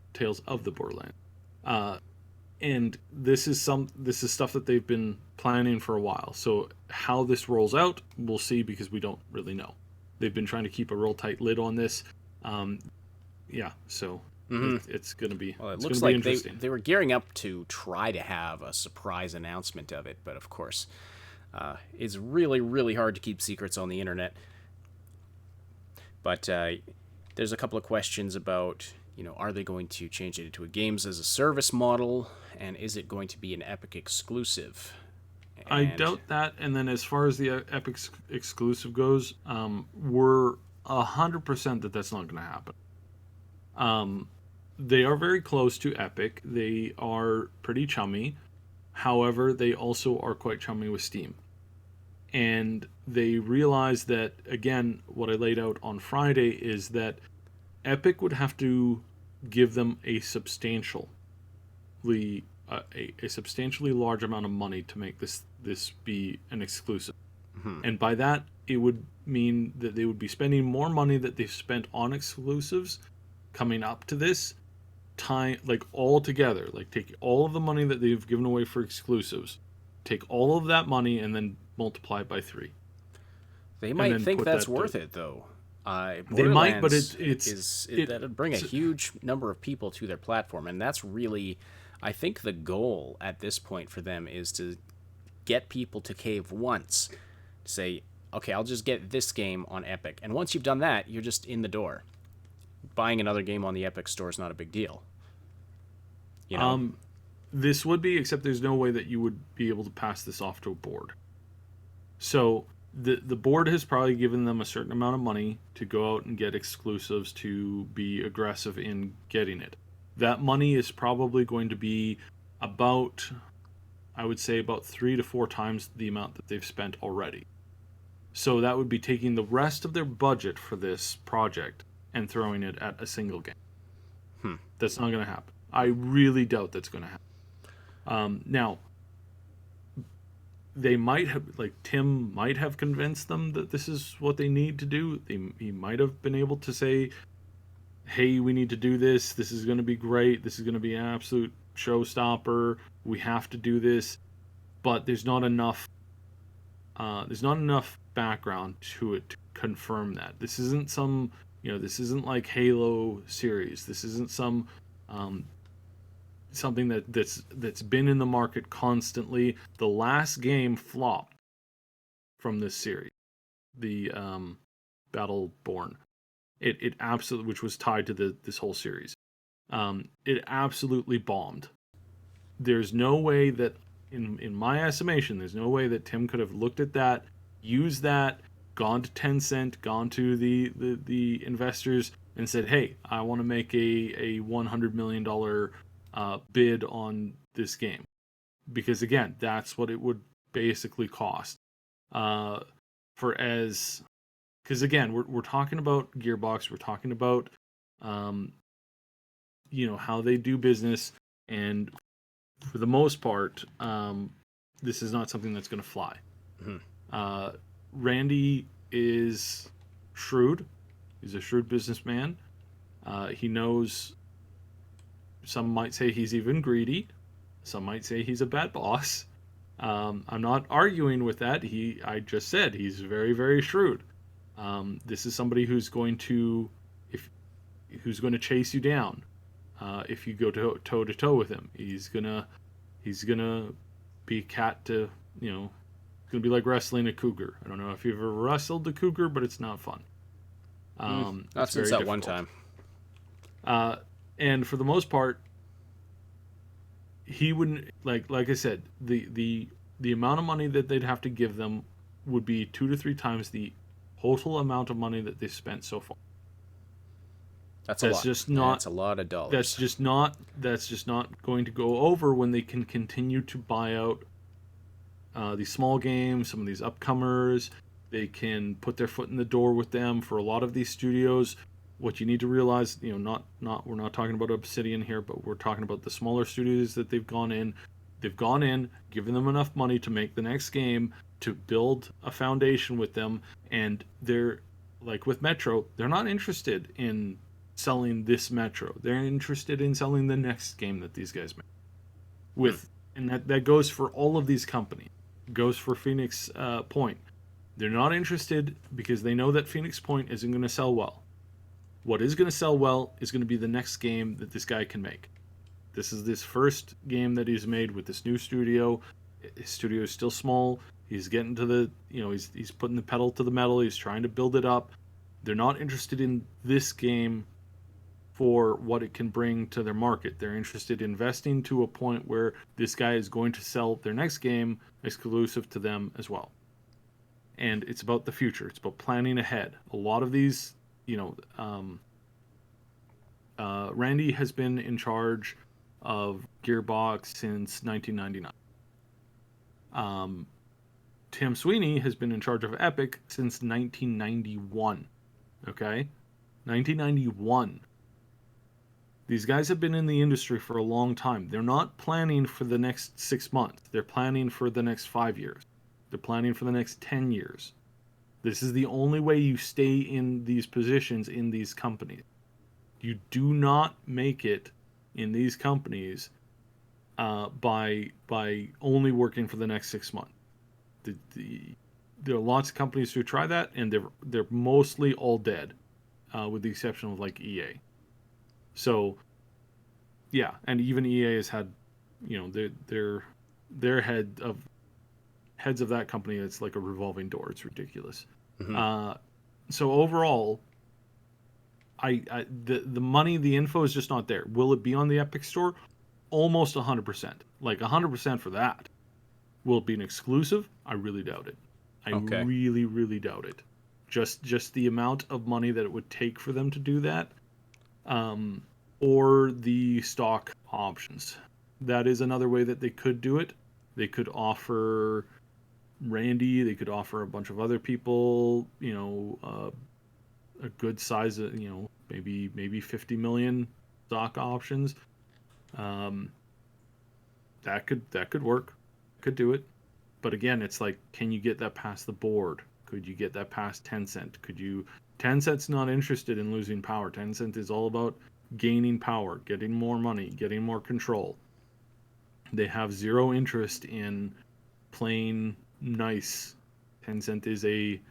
And this is stuff that they've been planning for a while. So how this rolls out, we'll see, because we don't really know. They've been trying to keep a real tight lid on this. So it's going to be. Well, it looks like they were gearing up to try to have a surprise announcement of it, but of course, it's really hard to keep secrets on the internet. But there's a couple of questions about, are they going to change it into a games as a service model, and is it going to be an Epic exclusive? I doubt that. And then as far as the Epic exclusive goes, we're 100% that that's not going to happen. They are very close to Epic. They are pretty chummy. However, they also are quite chummy with Steam. And they realized that, again, what I laid out on Friday is that Epic would have to give them a substantially a substantially large amount of money to make this be an exclusive. And by that, it would mean that they would be spending more money that they've spent on exclusives coming up to this time, like all together. Like, take all of the money that they've given away for exclusives, take all of that money, and then multiply it by 3. They And might then think put that's that worth it, though. They might, but Borderlands that would bring a huge number of people to their platform, and that's really, I think, the goal at this point for them is to get people to cave once, say, okay, I'll just get this game on Epic, and once you've done that, you're just in the door. Buying another game on the Epic Store is not a big deal. You know? This would be, except there's no way that you would be able to pass this off to a board. So the board has probably given them a certain amount of money to go out and get exclusives to be aggressive in getting it. That money is probably going to be about, I would say, about 3 to 4 times the amount that they've spent already. So that would be taking the rest of their budget for this project and throwing it at a single game. That's not going to happen. I really doubt that's going to happen. Now, they might have, like, Tim might have convinced them that this is what they need to do. He might have been able to say, hey, we need to do this. This is going to be great. This is going to be an absolute showstopper. We have to do this. But there's not enough background to it to confirm that. This isn't some, this isn't like Halo series. This isn't some something that's been in the market constantly. The last game flopped from this series, the Battleborn. It absolutely, which was tied to this whole series. It absolutely bombed. There's no way that, in my estimation, there's no way that Tim could have looked at that, used that, gone to Tencent, gone to the investors, and said, "Hey, I want to make a $100 million bid on this game," because again, that's what it would basically cost. Because again, we're talking about Gearbox, we're talking about how they do business, and for the most part, this is not something that's going to fly. Randy is shrewd. He's a shrewd businessman. He knows. Some might say he's even greedy. Some might say he's a bad boss. I'm not arguing with that. I just said he's very, very shrewd. This is somebody who's going to chase you down. If you go toe to toe with him, he's gonna be cat to, it's gonna be like wrestling a cougar. I don't know if you've ever wrestled a cougar, but it's not fun. Not since that one time. And for the most part, he wouldn't, like I said, the amount of money that they'd have to give them would be 2 to 3 times the total amount of money that they've spent so far. That's a lot of dollars. That's just not going to go over when they can continue to buy out these small games, some of these upcomers. They can put their foot in the door with them for a lot of these studios. What you need to realize, we're not talking about Obsidian here, but we're talking about the smaller studios that they've gone in. They've gone in, given them enough money to make the next game, to build a foundation with them, and they're, like with Metro, they're not interested in selling this Metro. They're interested in selling the next game that these guys make. And that goes for all of these companies. It goes for Phoenix Point. They're not interested because they know that Phoenix Point isn't going to sell well. What is going to sell well is going to be the next game that this guy can make. This is this first game that he's made with this new studio. His studio is still small. He's getting to the, he's putting the pedal to the metal. He's trying to build it up. They're not interested in this game for what it can bring to their market. They're interested in investing to a point where this guy is going to sell their next game exclusive to them as well. And it's about the future. It's about planning ahead. A lot of these, Randy has been in charge of Gearbox since 1999. Tim Sweeney has been in charge of Epic since 1991. Okay? 1991. These guys have been in the industry for a long time. They're not planning for the next 6 months. They're planning for the next 5 years. They're planning for the next 10 years. This is the only way you stay in these positions in these companies. You do not make it in these companies by only working for the next 6 months. There are lots of companies who try that, and they're mostly all dead, with the exception of like EA. So, yeah, and even EA has had, their heads of that company. It's like a revolving door. It's ridiculous. So overall, the money, the info is just not there. Will it be on the Epic Store? Almost 100%. Like 100% for that. Will it be an exclusive? I really doubt it. I really, really doubt it. Just the amount of money that it would take for them to do that, or the stock options. That is another way that they could do it. They could offer Randy. They could offer a bunch of other people. A good size of maybe 50 million stock options. That could work. Could do it. But again, it's like, can you get that past the board? Could you get that past Tencent? Tencent's not interested in losing power. Tencent is all about gaining power, getting more money, getting more control. They have zero interest in playing nice. Tencent is a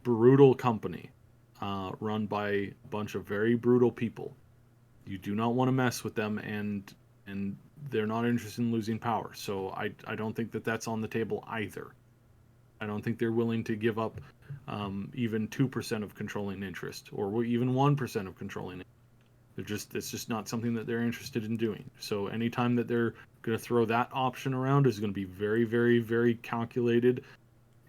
brutal company, run by a bunch of very brutal people. You do not want to mess with them, and they're not interested in losing power. So I don't think that that's on the table either. I don't think they're willing to give up even 2% of controlling interest, or even 1% of controlling it. It's just not something that they're interested in doing. So anytime that they're going to throw that option around is going to be very, very, very calculated,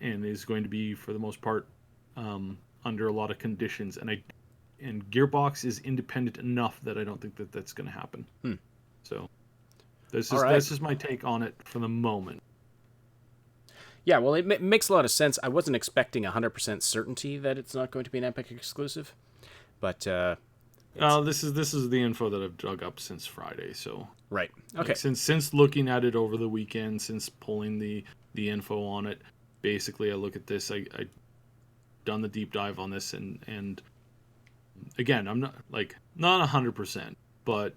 and is going to be, for the most part, under a lot of conditions. And Gearbox is independent enough that I don't think that that's going to happen. So that's just my take on it for the moment. Yeah, well, it makes a lot of sense. I wasn't expecting 100% certainty that it's not going to be an Epic exclusive, but this is the info that I've dug up since Friday. So right, okay. Like, since looking at it over the weekend, since pulling the info on it, basically I look at this. I done the deep dive on this, and again, I'm not 100%, but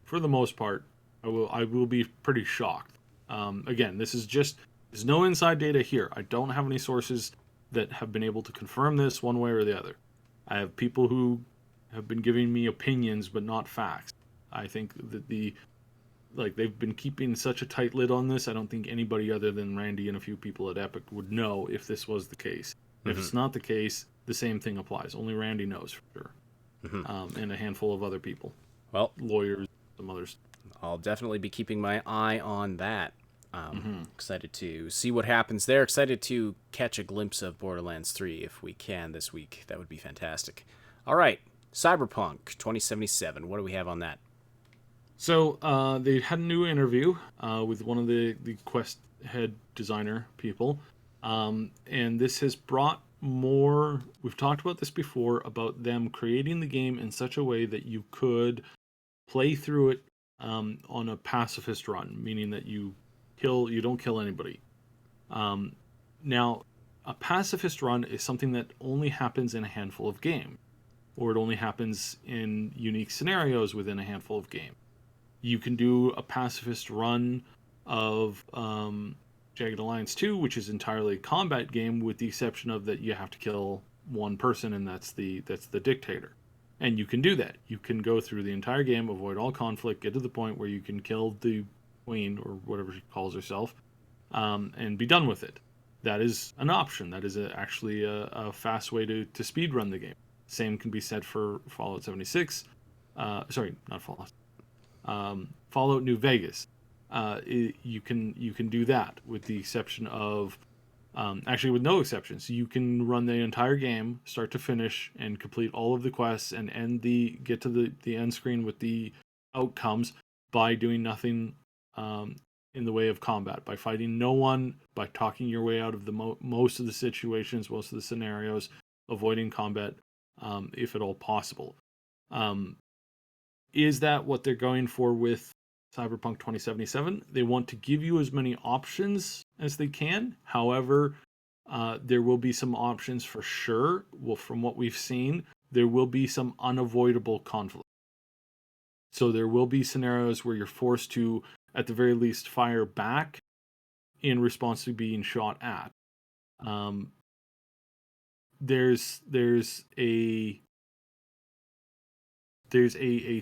for the most part, I will be pretty shocked. Again, there's no inside data here. I don't have any sources that have been able to confirm this one way or the other. I have people who have been giving me opinions, but not facts. I think that they've been keeping such a tight lid on this. I don't think anybody other than Randy and a few people at Epic would know if this was the case. If it's not the case, the same thing applies. Only Randy knows for sure, and a handful of other people. Well, lawyers, some others. I'll definitely be keeping my eye on that. Excited to see what happens there. Excited to catch a glimpse of Borderlands 3 if we can this week. That would be fantastic. All right, Cyberpunk 2077. What do we have on that? So they had a new interview with one of the Quest head designer people, and this has brought more. We've talked about this before, about them creating the game in such a way that you could play through it on a pacifist run, meaning that you don't kill anybody. Now, a pacifist run is something that only happens in a handful of games, or it only happens in unique scenarios within a handful of games. You can do a pacifist run of Jagged Alliance 2, which is entirely a combat game, with the exception of that you have to kill one person, and that's the dictator. And you can do that. You can go through the entire game, avoid all conflict, get to the point where you can kill the queen, or whatever she calls herself, and be done with it. That is an option. That is actually a fast way to speedrun the game. Same can be said for Fallout 76. Sorry, not Fallout. Fallout New Vegas. You can do that, with the exception of actually with no exceptions. You can run the entire game start to finish and complete all of the quests and get to the end screen with the outcomes by doing nothing in the way of combat, by fighting no one, by talking your way out of the most of the situations, most of the scenarios, avoiding combat, if at all possible. Is that what they're going for with Cyberpunk 2077? They want to give you as many options as they can. However, there will be some options for sure. Well, from what we've seen, there will be some unavoidable conflict. So there will be scenarios where you're forced to, at the very least, fire back in response to being shot at. There's a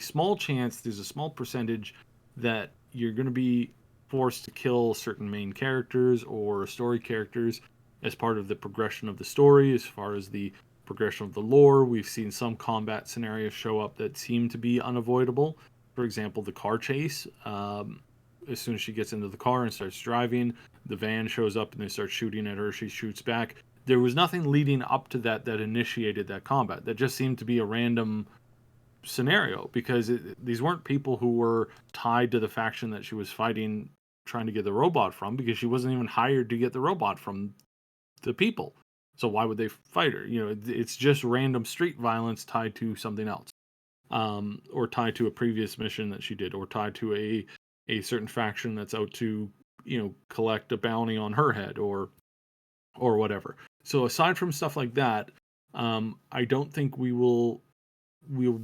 small chance, there's a small percentage that you're going to be forced to kill certain main characters or story characters as part of the progression of the story, as far as the progression of the lore. We've seen some combat scenarios show up that seem to be unavoidable. For example, the car chase. As soon as she gets into the car and starts driving, the van shows up and they start shooting at her. She shoots back. There was nothing leading up to that initiated that combat. That just seemed to be a random scenario, because these weren't people who were tied to the faction that she was fighting, trying to get the robot from, because she wasn't even hired to get the robot from the people. So why would they fight her? It's just random street violence tied to something else, or tied to a previous mission that she did, or tied to a certain faction that's out to collect a bounty on her head, or whatever. So aside from stuff like that, I don't think we will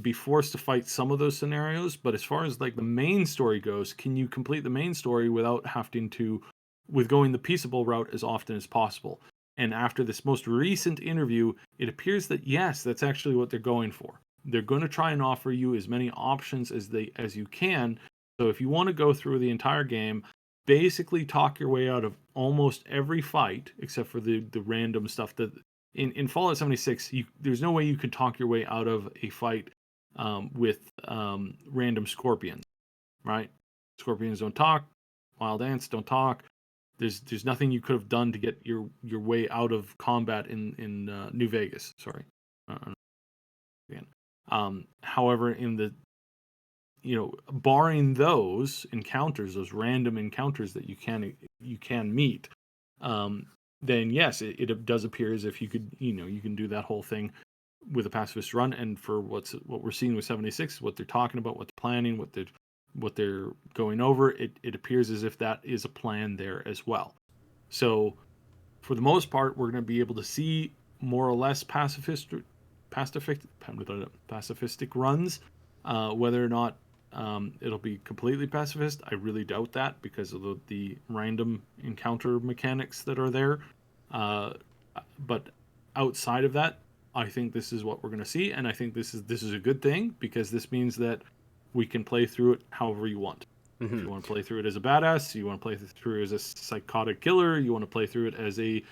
be forced to fight some of those scenarios. But as far as like the main story goes, can you complete the main story without having to, with going the peaceable route as often as possible? And after this most recent interview, it appears that yes, that's actually what they're going for. They're going to try and offer you as many options as you can. So if you want to go through the entire game, basically talk your way out of almost every fight, except for the random stuff that in Fallout 76, there's no way you can talk your way out of a fight with random scorpions, right? Scorpions don't talk. Wild ants don't talk. There's nothing you could have done to get your way out of combat in New Vegas. Sorry. Again. However, in the barring those encounters, those random encounters that you can meet, then yes, it does appear as if you could, you can do that whole thing with a pacifist run. And for what we're seeing with 76, what they're talking about, what they're planning, what they're going over, it appears as if that is a plan there as well. So for the most part, we're going to be able to see more or less pacifistic runs. Whether or not it'll be completely pacifist, I really doubt that, because of the random encounter mechanics that are there. But outside of that, I think this is what we're going to see, and I think this is a good thing, because this means that we can play through it however you want. Mm-hmm. If you want to play through it as a badass, you want to play through it as a psychotic killer, you want to play through it as a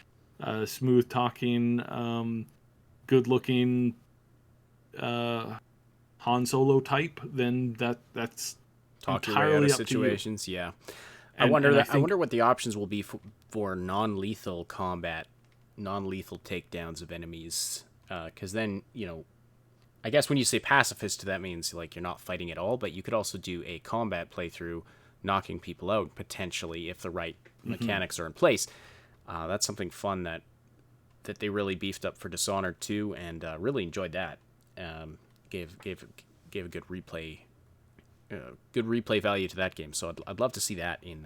smooth talking, good looking Han Solo type, then that's talk your way entirely out of up situations. to you. Yeah, I wonder what the options will be for non-lethal combat, non-lethal takedowns of enemies. Because then I guess when you say pacifist, that means like you're not fighting at all. But you could also do a combat playthrough, knocking people out potentially if the right mechanics are in place. That's something fun that they really beefed up for Dishonored 2, and really enjoyed that. Gave a good replay value to that game. So I'd love to see that in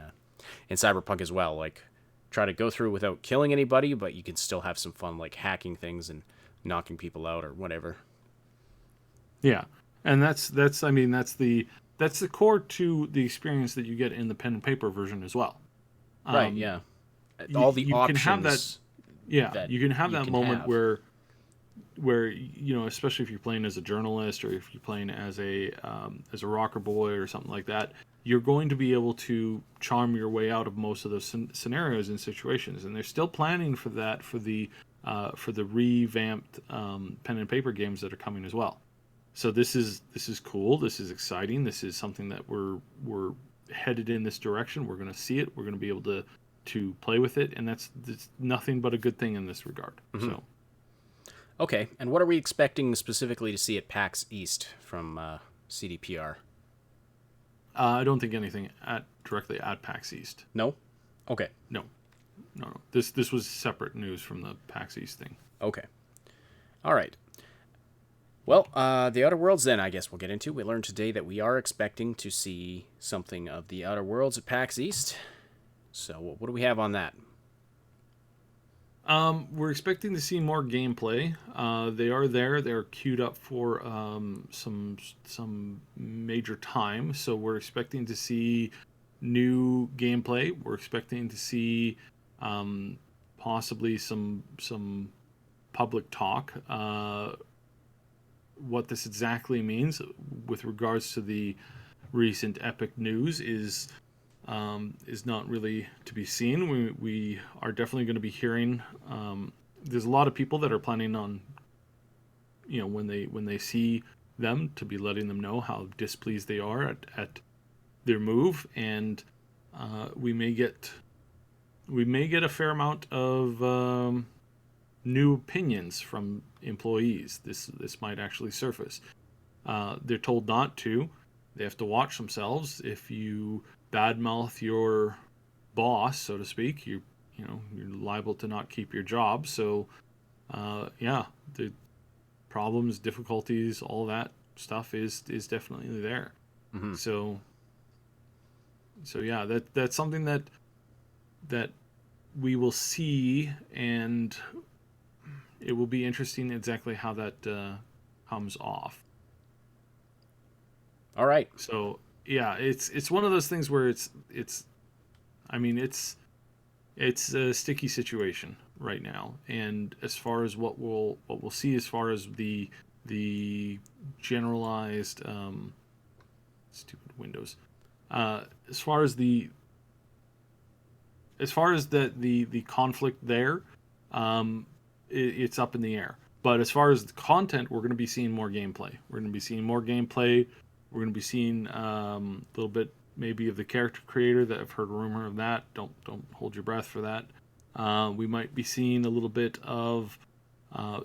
Cyberpunk as well. Like, try to go through without killing anybody, but you can still have some fun, like hacking things and knocking people out or whatever. Yeah, and that's the core to the experience that you get in the pen and paper version as well. Right. Yeah. All the options. Can have that. Yeah, you can have that moment where especially if you're playing as a journalist, or if you're playing as a rocker boy or something like that, you're going to be able to charm your way out of most of those scenarios and situations. And they're still planning for that for the revamped pen and paper games that are coming as well. So this is cool. This is exciting. This is something that we're headed in this direction. We're going to see it. We're going to be able to play with it, and that's nothing but a good thing in this regard. Mm-hmm. So. Okay, and what are we expecting specifically to see at PAX East from CDPR? I don't think anything directly at PAX East. No? Okay. No. This was separate news from the PAX East thing. Okay. All right. Well, the Outer Worlds then, I guess we'll get into. We learned today that we are expecting to see something of the Outer Worlds at PAX East. So what do we have on that? We're expecting to see more gameplay. They are there. They're queued up for some major time. So we're expecting to see new gameplay. We're expecting to see possibly some public talk. What this exactly means with regards to the recent Epic news is not really to be seen. We are definitely going to be hearing. There's a lot of people that are planning on, when they see them, to be letting them know how displeased they are at their move, and we may get a fair amount of new opinions from employees. This might actually surface. They're told not to. They have to watch themselves. If you badmouth your boss, so to speak, you're liable to not keep your job. So the problems, difficulties, all that stuff is definitely there. Mm-hmm. So yeah, that's something that we will see, and it will be interesting exactly how that comes off. All right. So yeah, it's one of those things where it's a sticky situation right now. And as far as what we'll see, as far as the generalized stupid Windows, as far as the conflict there, it's up in the air. But as far as the content, we're going to be seeing more gameplay. We're going to be seeing more gameplay. We're going to be seeing a little bit maybe of the character creator. That I've heard a rumor of that. Don't hold your breath for that. We might be seeing a little bit of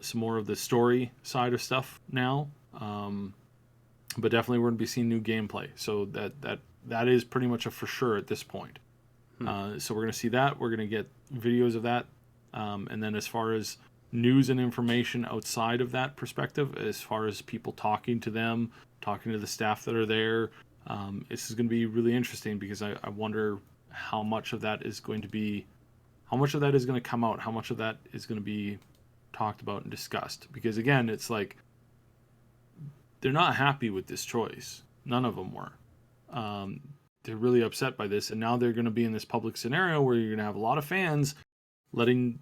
some more of the story side of stuff now. But definitely we're going to be seeing new gameplay. So that is pretty much a for sure at this point. So we're going to see that. We're going to get videos of that. And then as far as news and information outside of that perspective, as far as people talking to them, talking to the staff that are there, this is going to be really interesting, because I wonder how much of that is going to come out, how much of that is going to be talked about and discussed. Because again, it's like they're not happy with this choice. None of them were. They're really upset by this, and now they're going to be in this public scenario where you're going to have a lot of fans letting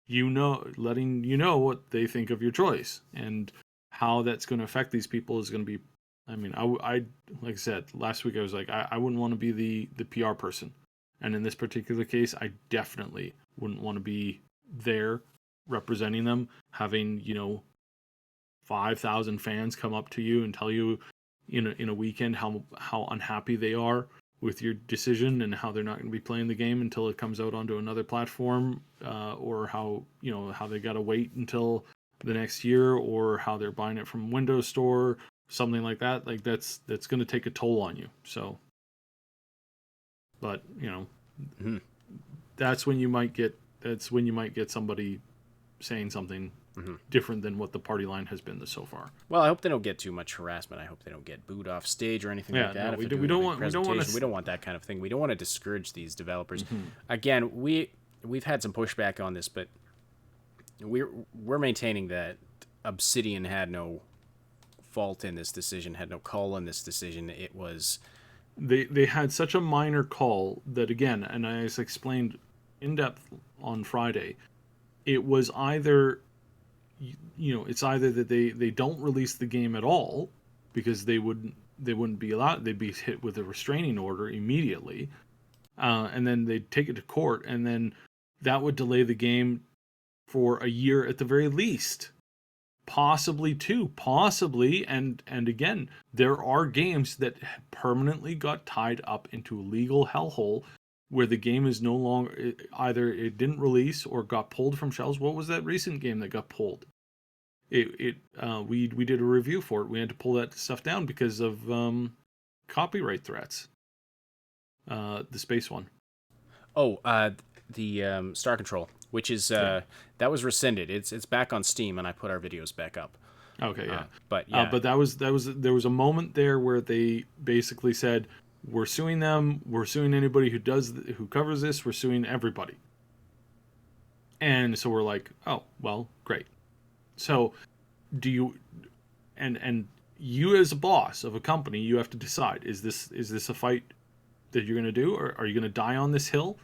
you know what they think of your choice, and how that's going to affect these people is going to be. I mean, I like I said last week, I was like, I wouldn't want to be the PR person, and in this particular case, I definitely wouldn't want to be there representing them, having 5,000 fans come up to you and tell you in a weekend how unhappy they are with your decision, and how they're not going to be playing the game until it comes out onto another platform, or how they got to wait until the next year, or how they're buying it from Windows Store, something like that. Like that's going to take a toll on you. So, but Mm-hmm. that's when you might get somebody saying something different than what the party line has been so far. Well, I hope they don't get too much harassment. I hope they don't get booed off stage or anything like that. No, we don't want that kind of thing. We don't want to discourage these developers. Mm-hmm. Again, we've had some pushback on this, but we're maintaining that Obsidian had no fault in this decision, had no call in this decision. It was they had such a minor call that, again, and as explained in depth on Friday, it was either it's either that they don't release the game at all, because they wouldn't be allowed, they'd be hit with a restraining order immediately, and then they'd take it to court, and then that would delay the game for a year at the very least, possibly two, and again, there are games that permanently got tied up into a legal hellhole where the game is no longer, either it didn't release or got pulled from shelves. What was that recent game that got pulled? We did a review for it. We had to pull that stuff down because of copyright threats. the space one. Oh, the Star Control, which is that was rescinded. It's back on Steam, and I put our videos back up. Okay, yeah. But yeah, But that was there was a moment there where they basically said, "We're suing them. We're suing anybody who covers this. We're suing everybody." And so we're like, "Oh, well, great." So, do you and you as a boss of a company, you have to decide, is this a fight that you're going to do, or are you going to die on this hill,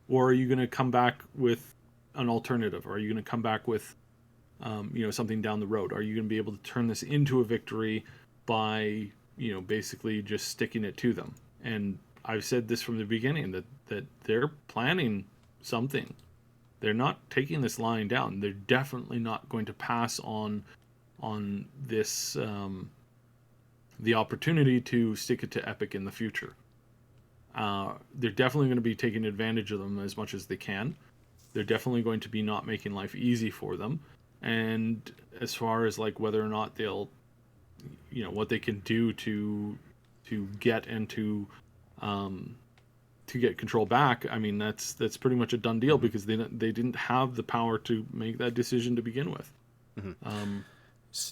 or are you going to come back with an alternative, or are you going to come back with something down the road? Are you going to be able to turn this into a victory by, basically just sticking it to them? And I've said this from the beginning that they're planning something. They're not taking this lying down. They're definitely not going to pass on this the opportunity to stick it to Epic in the future. They're definitely going to be taking advantage of them as much as they can. They're definitely going to be not making life easy for them. And as far as like whether or not they'll, what they can do to get and to get control back, I mean that's pretty much a done deal, because they didn't have the power to make that decision to begin with.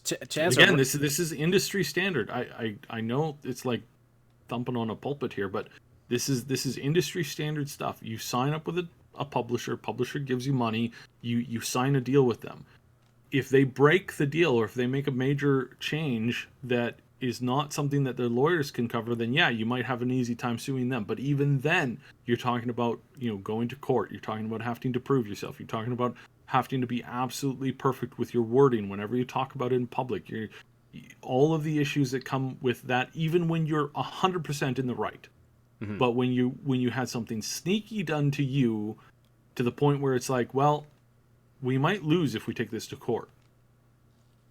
to answer Again, this is industry standard. I know it's like thumping on a pulpit here, but this is industry standard stuff. You sign up with a publisher. Publisher gives you money. You sign a deal with them. If they break the deal, or if they make a major change that is not something that their lawyers can cover, then yeah, you might have an easy time suing them. But even then, you're talking about going to court. You're talking about having to prove yourself. You're talking about having to be absolutely perfect with your wording whenever you talk about it in public. All of the issues that come with that, even when you're 100% in the right. But when you had something sneaky done to you, to the point where it's like, well, we might lose if we take this to court.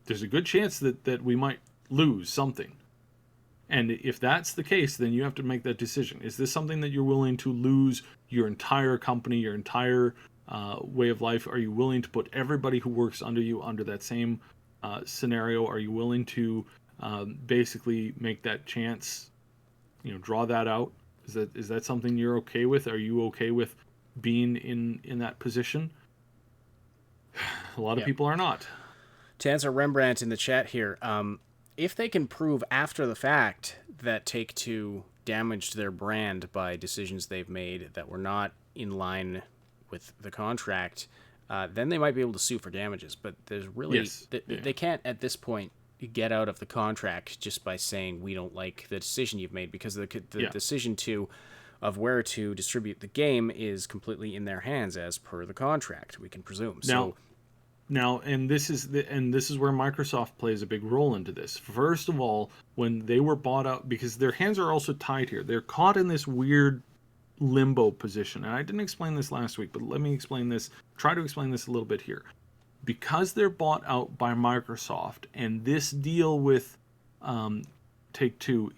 There's a good chance that we might lose something. And if that's the case, then you have to make that decision. Is this something that you're willing to lose your entire company, your entire way of life? Are you willing to put everybody who works under you under that same scenario? Are you willing to basically make that chance, draw that out? Is that something you're okay with? Are you okay with being in that position? A lot of people are not. To answer Rembrandt in the chat here, if they can prove after the fact that Take-Two damaged their brand by decisions they've made that were not in line with the contract, then they might be able to sue for damages. But there's really they can't at this point get out of the contract just by saying we don't like the decision you've made, because the decision of where to distribute the game is completely in their hands as per the contract, we can presume. Now, and this is where Microsoft plays a big role into this. First of all, when they were bought out, because their hands are also tied here, they're caught in this weird limbo position. And I didn't explain this last week, but let me try to explain this a little bit here. Because they're bought out by Microsoft, and this deal with Take-Two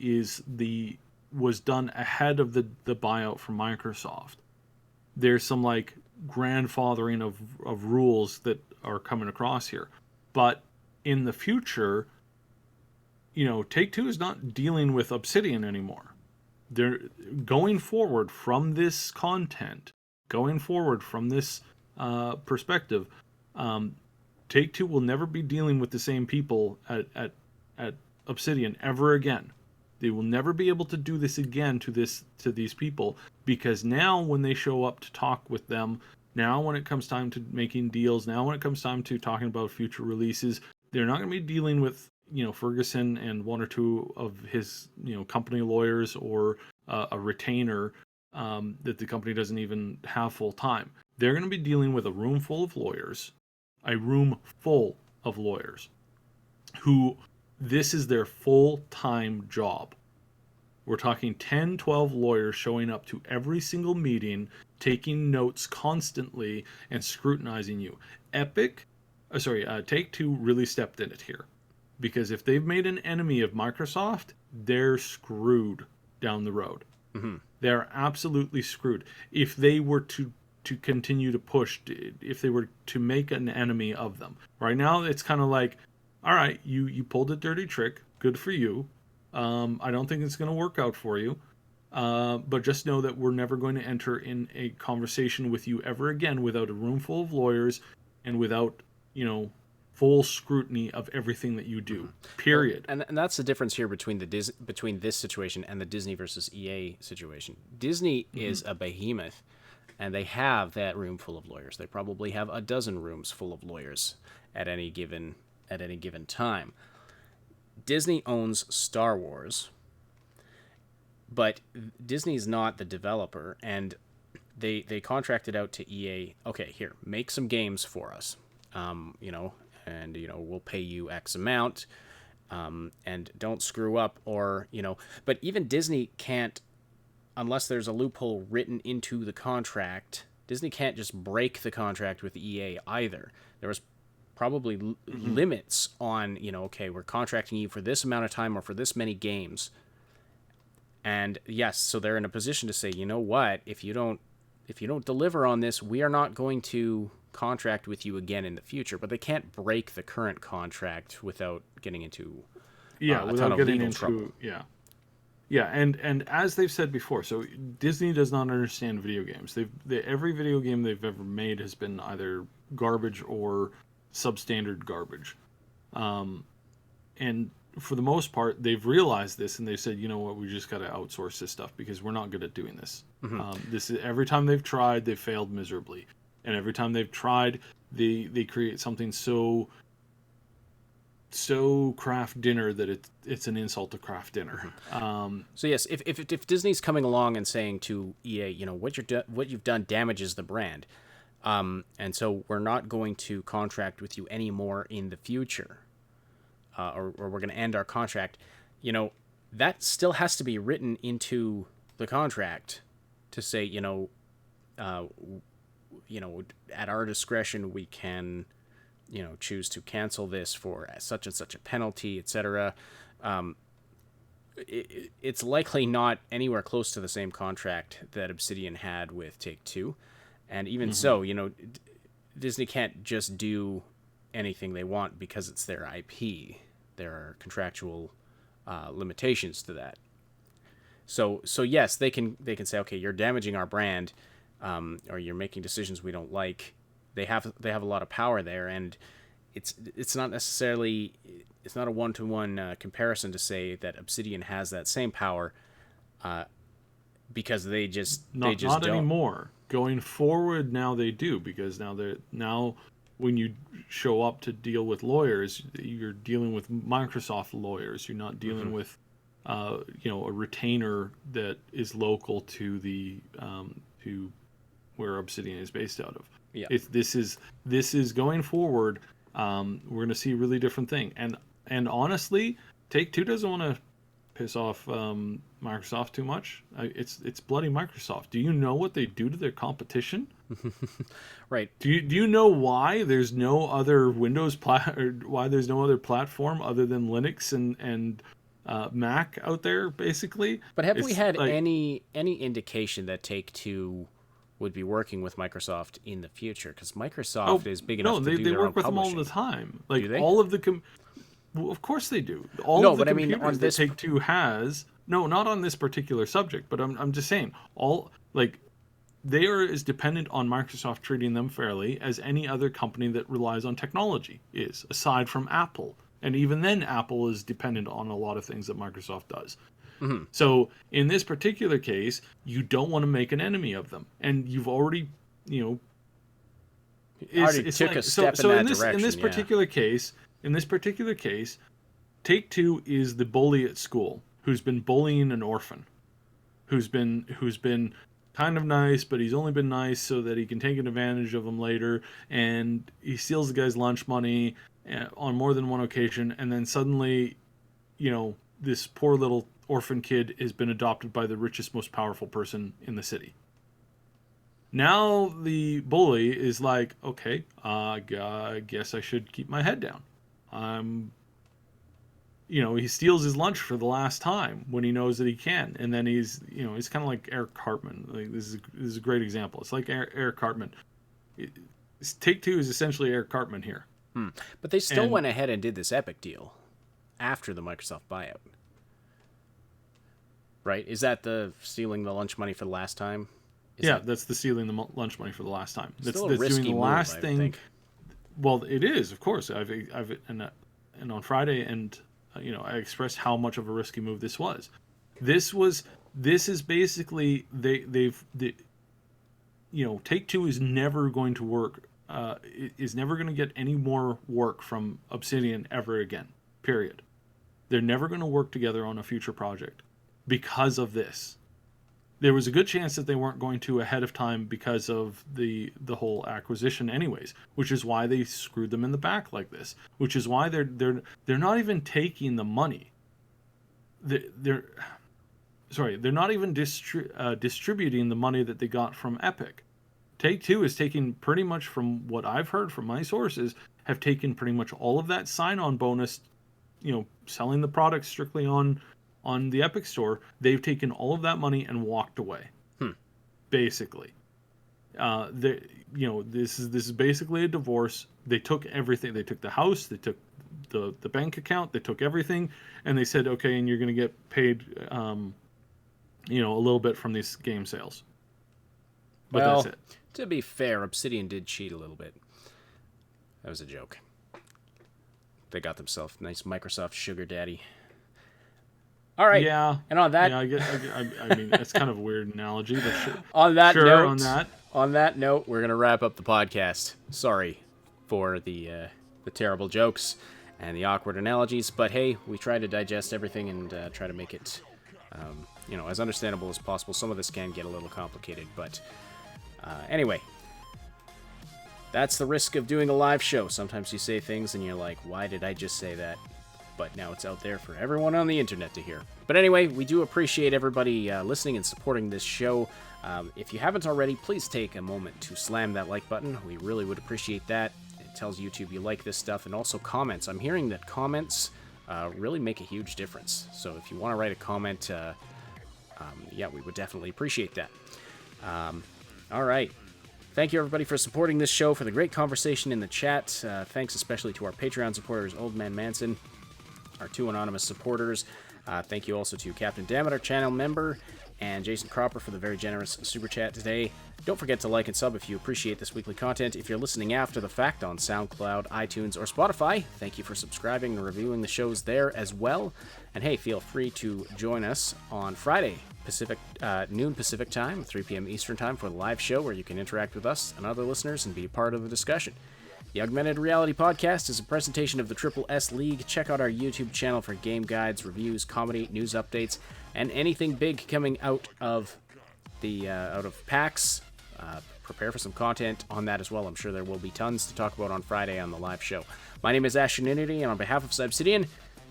was done ahead of the buyout from Microsoft. There's some like grandfathering of rules that are coming across here. But in the future, Take-Two is not dealing with Obsidian anymore. They're going forward from this content, going forward from this perspective. Take-Two will never be dealing with the same people at Obsidian ever again. They will never be able to do this again to these people, because now when they show up to talk with them, now when it comes time to making deals, now when it comes time to talking about future releases, they're not going to be dealing with Ferguson and one or two of his company lawyers, or a retainer that the company doesn't even have full time. They're going to be dealing with a room full of lawyers who this is their full-time job. We're talking 10, 12 lawyers showing up to every single meeting, taking notes constantly, and scrutinizing you. Take-Two really stepped in it here. Because if they've made an enemy of Microsoft, they're screwed down the road. Mm-hmm. They're absolutely screwed. If they were to continue to push, if they were to make an enemy of them. Right now, it's kind of like, all right, you pulled a dirty trick. Good for you. I don't think it's going to work out for you. But just know that we're never going to enter in a conversation with you ever again without a room full of lawyers and without, full scrutiny of everything that you do. Period. Well, and that's the difference here between between this situation and the Disney versus EA situation. Disney is a behemoth, and they have that room full of lawyers. They probably have a dozen rooms full of lawyers at any given time. Disney owns Star Wars, but Disney's not the developer, and they contracted out to EA. Okay, here, make some games for us. And we'll pay you X amount, and don't screw up, or But even Disney can't, unless there's a loophole written into the contract. Disney can't just break the contract with EA either. There was probably limits on okay, we're contracting you for this amount of time or for this many games. And yes, so they're in a position to say, you know what, if you don't deliver on this, we are not going to contract with you again in the future. But they can't break the current contract without getting into a ton of legal trouble. And as they've said before, so Disney does not understand video games. Every video game they've ever made has been either garbage or substandard garbage, and for the most part, they've realized this, and they've said, you know what, we just got to outsource this stuff because we're not good at doing this. This is every time they've tried, they've failed miserably, and every time they've tried, they create something so craft dinner that it's an insult to craft dinner. So yes, if Disney's coming along and saying to EA, what you've done damages the brand, and so we're not going to contract with you anymore in the future. Or we're going to end our contract, that still has to be written into the contract to say, at our discretion, we can, choose to cancel this for such and such a penalty, etc. It's likely not anywhere close to the same contract that Obsidian had with Take-Two. And even so, Disney can't just do anything they want because it's their IP. There are contractual limitations to that. So yes, they can say, okay, you're damaging our brand, or you're making decisions we don't like. They have a lot of power there, and it's not necessarily, it's not a one-to-one comparison to say that Obsidian has that same power, because they just not don't anymore. Going forward, now they do, because now when you show up to deal with lawyers, you're dealing with Microsoft lawyers. You're not dealing with, a retainer that is local to to where Obsidian is based out of. Yeah. This is going forward. We're going to see a really different thing. And honestly, Take-Two doesn't want to piss off Microsoft too much. It's bloody Microsoft. Do you know what they do to their competition? Right. Do you know why there's no other why there's no other platform other than Linux and Mac out there, basically? But have we had any indication that Take-Two would be working with Microsoft in the future? Because Microsoft is big enough to do their own publishing. No, they work with them all the time. Like, do they? all of the well, of course they do. All of the computers on this... that Take-Two has. No, not on this particular subject, but I'm just saying, they are as dependent on Microsoft treating them fairly as any other company that relies on technology is, aside from Apple. And even then, Apple is dependent on a lot of things that Microsoft does. Mm-hmm. So in this particular case, you don't want to make an enemy of them. And you've already, took a step in that direction. In this particular case, Take-Two is the bully at school who's been bullying an orphan, who's been kind of nice, but he's only been nice so that he can take advantage of him later, and he steals the guy's lunch money on more than one occasion, and then suddenly, this poor little orphan kid has been adopted by the richest, most powerful person in the city. Now the bully is like, okay, I guess I should keep my head down. He steals his lunch for the last time when he knows that he can, and then he's kind of like Eric Cartman. Like, this is a great example. It's like Eric Cartman. Take-Two is essentially Eric Cartman here. But they still went ahead and did this Epic deal after the Microsoft buyout. Right? Is that the stealing the lunch money for the last time? That's the stealing the lunch money for the last time. That's still a risky doing the move, last I would thing. think. Well, it is, of course. And on Friday, and I expressed how much of a risky move this was. This is basically Take-Two is never going to work. Is never going to get any more work from Obsidian ever again. Period. They're never going to work together on a future project because of this. There was a good chance that they weren't going to ahead of time because of the whole acquisition anyways, which is why they screwed them in the back like this, which is why they're not even taking the money. They're not even distributing the money that they got from Epic. Take-Two is taking pretty much, from what I've heard from my sources, have taken pretty much all of that sign-on bonus, selling the product strictly on the Epic Store. They've taken all of that money and walked away. Basically. This is basically a divorce. They took everything. They took the house, they took the bank account, they took everything, and they said, okay, and you're going to get paid a little bit from these game sales. But well, that's it. To be fair, Obsidian did cheat a little bit. That was a joke. They got themselves a nice Microsoft sugar daddy. All right. Yeah. And on that, I mean, that's kind of a weird analogy, but sure. On that note, we're gonna wrap up the podcast. Sorry for the terrible jokes and the awkward analogies, but hey, we try to digest everything and try to make it, as understandable as possible. Some of this can get a little complicated, but anyway. That's the risk of doing a live show. Sometimes you say things and you're like, why did I just say that? But now it's out there for everyone on the internet to hear. But anyway, we do appreciate everybody listening and supporting this show. If you haven't already, please take a moment to slam that like button. We really would appreciate that. It tells YouTube you like this stuff. And also comments. I'm hearing that comments really make a huge difference. So if you want to write a comment, we would definitely appreciate that. All right. Thank you, everybody, for supporting this show, for the great conversation in the chat. Thanks especially to our Patreon supporters, Old Man Manson, our 2 anonymous supporters. Thank you also to Captain Dammit, our channel member, and Jason Cropper for the very generous super chat today. Don't forget to like and sub if you appreciate this weekly content. If you're listening after the fact on SoundCloud, iTunes, or Spotify, thank you for subscribing and reviewing the shows there as well. And hey, feel free to join us on Friday, noon Pacific time, 3 p.m. Eastern time, for the live show where you can interact with us and other listeners and be a part of the discussion. The Augmented Reality Podcast is a presentation of the Triple S League. Check out our YouTube channel for game guides, reviews, comedy, news updates, and anything big coming out of PAX. Prepare for some content on that as well. I'm sure there will be tons to talk about on Friday on the live show. My name is Ashtonity, and on behalf of Obsidian,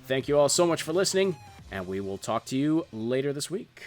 thank you all so much for listening, and we will talk to you later this week.